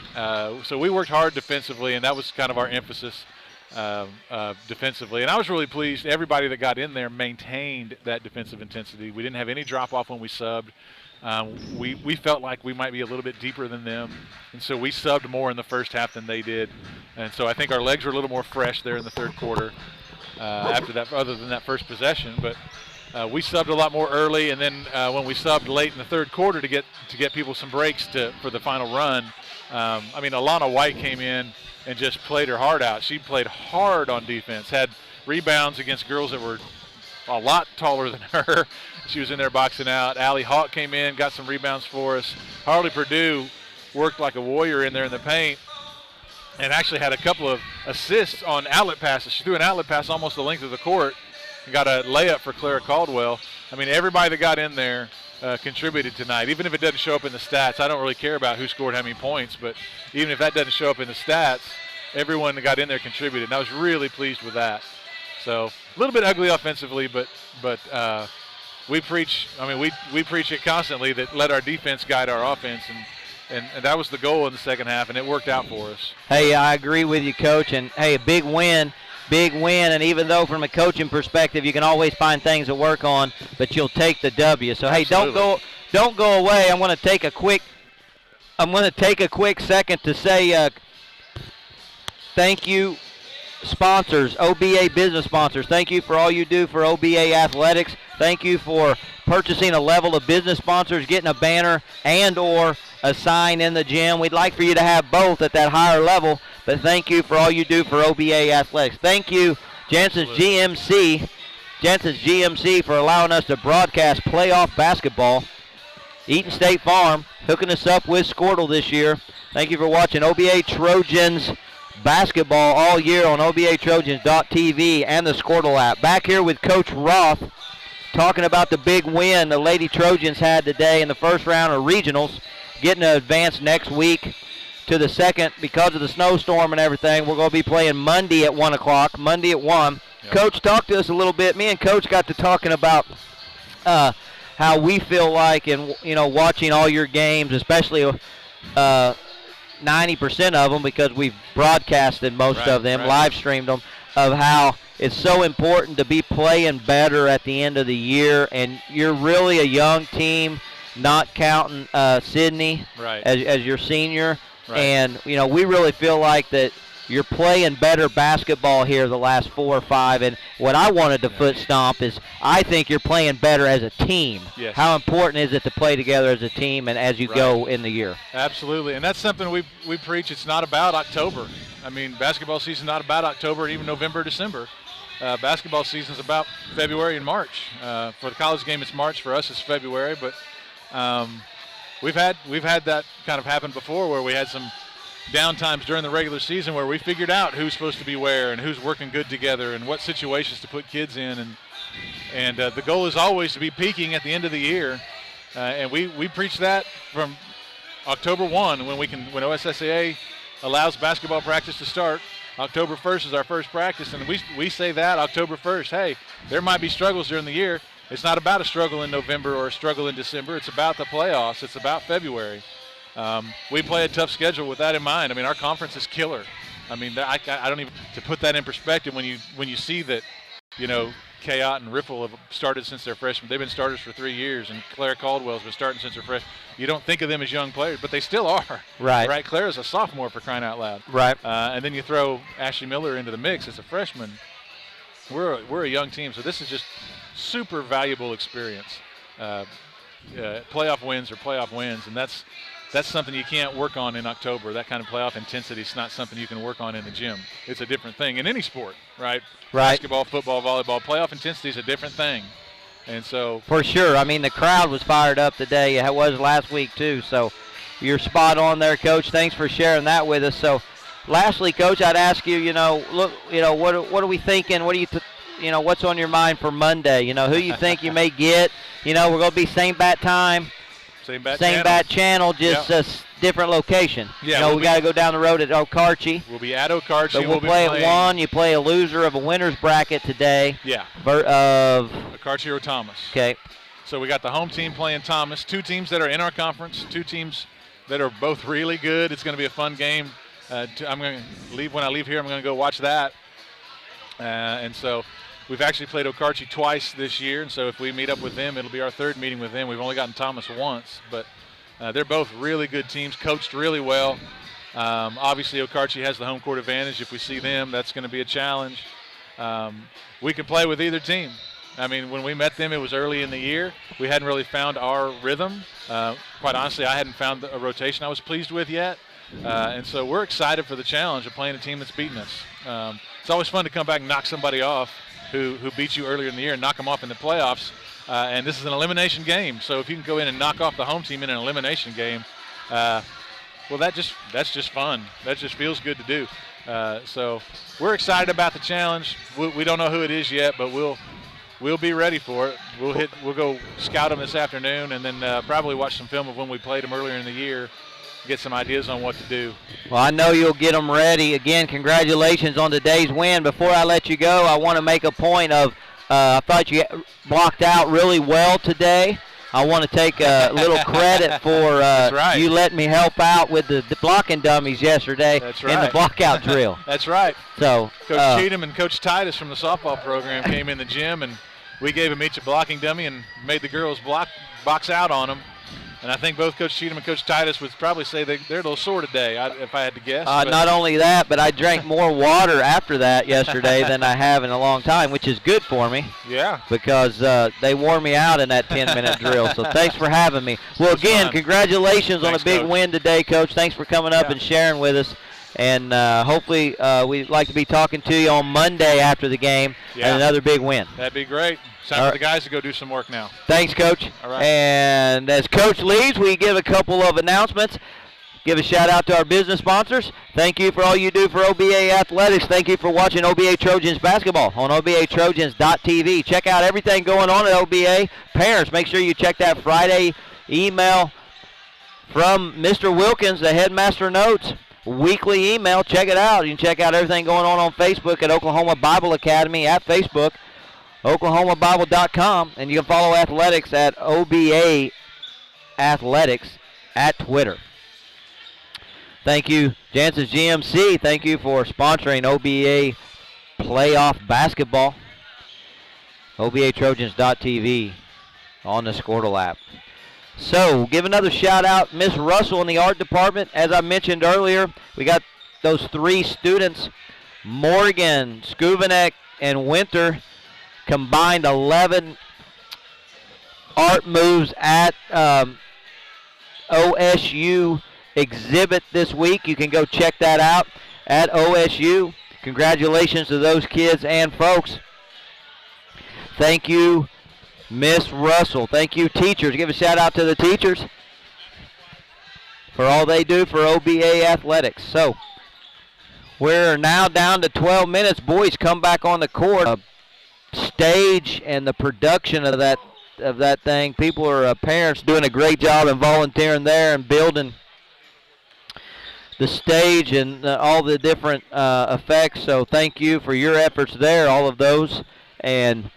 So we worked hard defensively, and that was kind of our emphasis. defensively. And I was really pleased. Everybody that got in there maintained that defensive intensity. We didn't have any drop-off when we subbed. We felt like we might be a little bit deeper than them, and so we subbed more in the first half than they did. And so I think our legs were a little more fresh there in the third quarter after that, other than that first possession. But we subbed a lot more early, and then when we subbed late in the third quarter to get people some breaks for the final run, I mean, Alana White came in and just played her heart out. She played hard on defense, had rebounds against girls that were a lot taller than her. She was in there boxing out. Allie Hawk came in, got some rebounds for us. Harley Purdue worked like a warrior in there in the paint and actually had a couple of assists on outlet passes. She threw an outlet pass almost the length of the court and got a layup for Clara Caldwell. I mean, everybody that got in there contributed tonight. Even if it doesn't show up in the stats, I don't really care about who scored how many points, but even if that doesn't show up in the stats, everyone that got in there contributed, and I was really pleased with that. So a little bit ugly offensively, but we preach. I mean, we preach it constantly that let our defense guide our offense, and that was the goal in the second half, and it worked out for us. Hey, I agree with you, Coach, and hey, a big win. And even though from a coaching perspective you can always find things to work on, but you'll take the W. So Absolutely. Hey, don't go away. I'm going to take a quick second to say thank you, sponsors, OBA business sponsors. Thank you for all you do for OBA athletics. Thank you for purchasing a level of business sponsors, getting a banner and or a sign in the gym. We'd like for you to have both at that higher level, but thank you for all you do for OBA athletics. Thank you, Jensen's GMC for allowing us to broadcast playoff basketball. Eaton State Farm hooking us up with Squirtle this year. Thank you for watching OBA Trojans basketball all year on OBATrojans.tv and the Squirtle app. Back here with Coach Roth talking about the big win the Lady Trojans had today in the first round of regionals, getting to advance next week to the second because of the snowstorm and everything. We're going to be playing Monday at 1 o'clock, Monday at 1. Yep. Coach, talk to us a little bit. Me and Coach got to talking about how we feel like, and watching all your games, especially 90% of them because we've broadcasted most of them, live streamed them, of how it's so important to be playing better at the end of the year. And you're really a young team, not counting Sydney as your senior. Right. And, we really feel like that you're playing better basketball here the last 4 or 5. And what I wanted to foot stomp is I think you're playing better as a team. Yes. How important is it to play together as a team and as you go in the year? Absolutely. And that's something we preach. It's not about October. I mean, basketball season's not about October and even November, December. Basketball season's about February and March. For the college game, it's March. For us, it's February. But we've had that kind of happen before, where we had some downtimes during the regular season where we figured out who's supposed to be where and who's working good together and what situations to put kids in. And the goal is always to be peaking at the end of the year. And we preach that from October 1 when OSSAA allows basketball practice to start. October 1st is our first practice, and we say that October 1st, hey, there might be struggles during the year. It's not about a struggle in November or a struggle in December. It's about the playoffs. It's about February. We play a tough schedule with that in mind. I mean, our conference is killer. I mean, I don't even, to put that in perspective, when you see that, Kayot and Riffle have started since their freshmen. They've been starters for 3 years, and Claire Caldwell's been starting since her freshman. You don't think of them as young players, but they still are. Right. Claire's a sophomore, for crying out loud. Right. And then you throw Ashley Miller into the mix as a freshman. We're a young team, so this is just super valuable experience. Playoff wins are playoff wins, and that's something you can't work on in October. That kind of playoff intensity is not something you can work on in the gym. It's a different thing in any sport, right? Basketball, football, volleyball. Playoff intensity is a different thing. And so, for sure. I mean, the crowd was fired up today. It was last week too. So you're spot on there, Coach. Thanks for sharing that with us. So lastly, Coach, I'd ask you, what are we thinking? What do you what's on your mind for Monday? Who you think you may get? We're going to be same bat time. Same bat channel, just a different location. Yeah, we got to go down the road at Okarche. We'll be at Okarche. So we'll play at 1. You play a loser of a winner's bracket today. Yeah. Of Okarche or Thomas. Okay. So we got the home team playing Thomas. 2 teams that are in our conference. 2 teams that are both really good. It's going to be a fun game. I'm going to leave when I leave here. I'm going to go watch that. And so we've actually played Okarche twice this year, and so if we meet up with them, it'll be our third meeting with them. We've only gotten Thomas once, but they're both really good teams, coached really well. Obviously, Okarche has the home court advantage. If we see them, that's going to be a challenge. We can play with either team. I mean, when we met them, it was early in the year. We hadn't really found our rhythm. Quite honestly, I hadn't found a rotation I was pleased with yet. And so we're excited for the challenge of playing a team that's beaten us. It's always fun to come back and knock somebody off who beat you earlier in the year and knock them off in the playoffs. And this is an elimination game. So if you can go in and knock off the home team in an elimination game, well, that's just fun. That just feels good to do. So we're excited about the challenge. We don't know who it is yet, but we'll be ready for it. We'll go scout them this afternoon, and then probably watch some film of when we played them earlier in the year, get some ideas on what to do. Well, I know you'll get them ready. Again, congratulations on today's win. Before I let you go, I want to make a point of I thought you blocked out really well today. I want to take a little credit for right. you letting me help out with the blocking dummies yesterday in the blockout drill. That's right. So Coach Cheatham and Coach Titus from the softball program came in the gym, and we gave them each a blocking dummy and made the girls box out on them. And I think both Coach Cheatham and Coach Titus would probably say they're a little sore today, if I had to guess. Not only that, but I drank more water after that yesterday than I have in a long time, which is good for me. Yeah. Because they wore me out in that 10-minute drill. So thanks for having me. Well, again, congratulations on a big win today, Coach. Thanks for coming up and sharing with us. And hopefully we'd like to be talking to you on Monday after the game and another big win. That'd be great. It's time for the guys to go do some work now. Thanks, Coach. All right. And as Coach leaves, we give a couple of announcements. Give a shout-out to our business sponsors. Thank you for all you do for OBA Athletics. Thank you for watching OBA Trojans basketball on OBATrojans.tv. Check out everything going on at OBA. Parents, make sure you check that Friday email from Mr. Wilkins, the headmaster notes. Weekly email. Check it out. You can check out everything going on Facebook at Oklahoma Bible Academy at Facebook, OklahomaBible.com, and you can follow athletics at OBA Athletics at Twitter. Thank you, Jansen's GMC. Thank you for sponsoring OBA playoff basketball. OBATrojans.tv on the Squirtle app. So, give another shout out, Miss Russell in the art department. As I mentioned earlier, we got those three students, Morgan, Skubanek, and Winter, combined 11 art moves at OSU exhibit this week. You can go check that out at OSU. Congratulations to those kids and folks. Thank you, Miss Russell. Thank you, teachers. Give a shout out to the teachers for all they do for OBA athletics. So we're now down to 12 minutes. Boys come back on the court. Stage and the production of that thing. People are parents doing a great job and volunteering there and building the stage and all the different effects. So thank you for your efforts there, all of those. And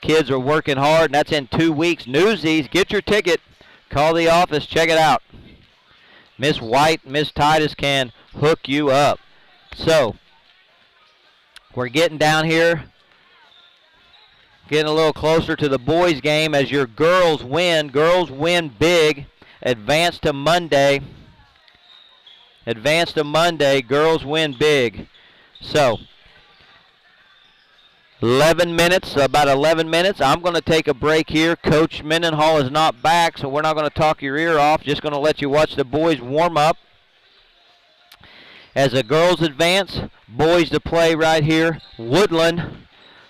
kids are working hard, and that's in 2 weeks. Newsies, get your ticket. Call the office. Check it out. Miss White, Miss Titus can hook you up. So we're getting down here, getting a little closer to the boys' game as your girls win. Girls win big. Advance to Monday. Advance to Monday. Girls win big. So 11 minutes, about 11 minutes. I'm going to take a break here. Coach Mendenhall is not back, so we're not going to talk your ear off. Just going to let you watch the boys warm up. As the girls advance, boys to play right here. Woodland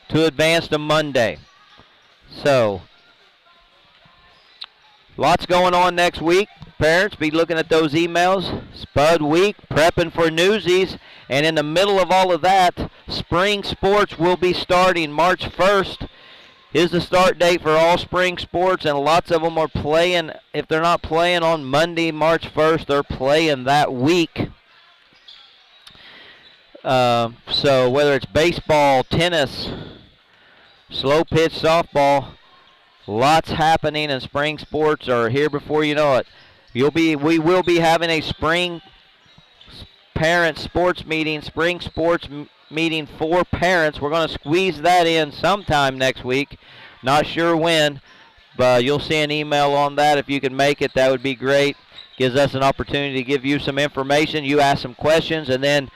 to advance to Monday. So, lots going on next week. Parents, be looking at those emails. Spud Week, prepping for Newsies. And in the middle of all of that, spring sports will be starting March 1st. Is the start date for all spring sports, and lots of them are playing. If they're not playing on Monday, March 1st, they're playing that week. So whether it's baseball, tennis, slow pitch, softball, lots happening, and spring sports are here before you know it. We will be having a spring parent sports meeting, spring sports meeting for parents. We're going to squeeze that in sometime next week. Not sure when, but you'll see an email on that. If you can make it, that would be great. Gives us an opportunity to give you some information. You ask some questions, and then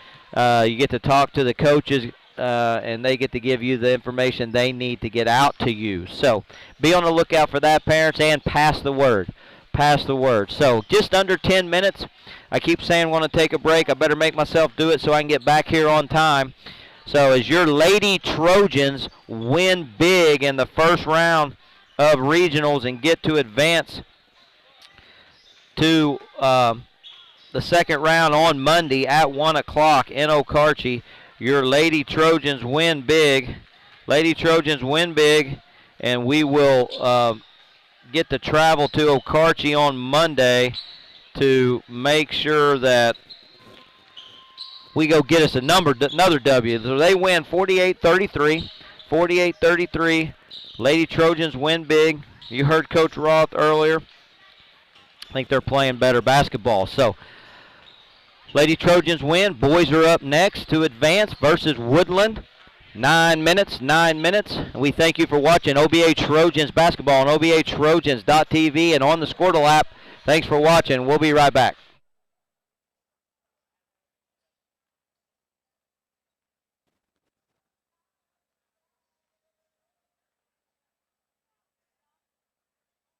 you get to talk to the coaches, and they get to give you the information they need to get out to you. So be on the lookout for that, parents, and pass the word. Pass the word. So just under 10 minutes. I keep saying I want to take a break. I better make myself do it so I can get back here on time. So as your Lady Trojans win big in the first round of regionals and get to advance to the second round on Monday at 1 o'clock in Okarche, your Lady Trojans win big. Lady Trojans win big, and we will get to travel to Okarche on Monday to make sure that we go get us another W. So they win 48-33. 48-33. Lady Trojans win big. You heard Coach Roth earlier. I think they're playing better basketball. So Lady Trojans win. Boys are up next to advance versus Woodland. 9 minutes. And we thank you for watching OBA Trojans basketball on OBATrojans.tv and on the Squirtle app. Thanks for watching. We'll be right back.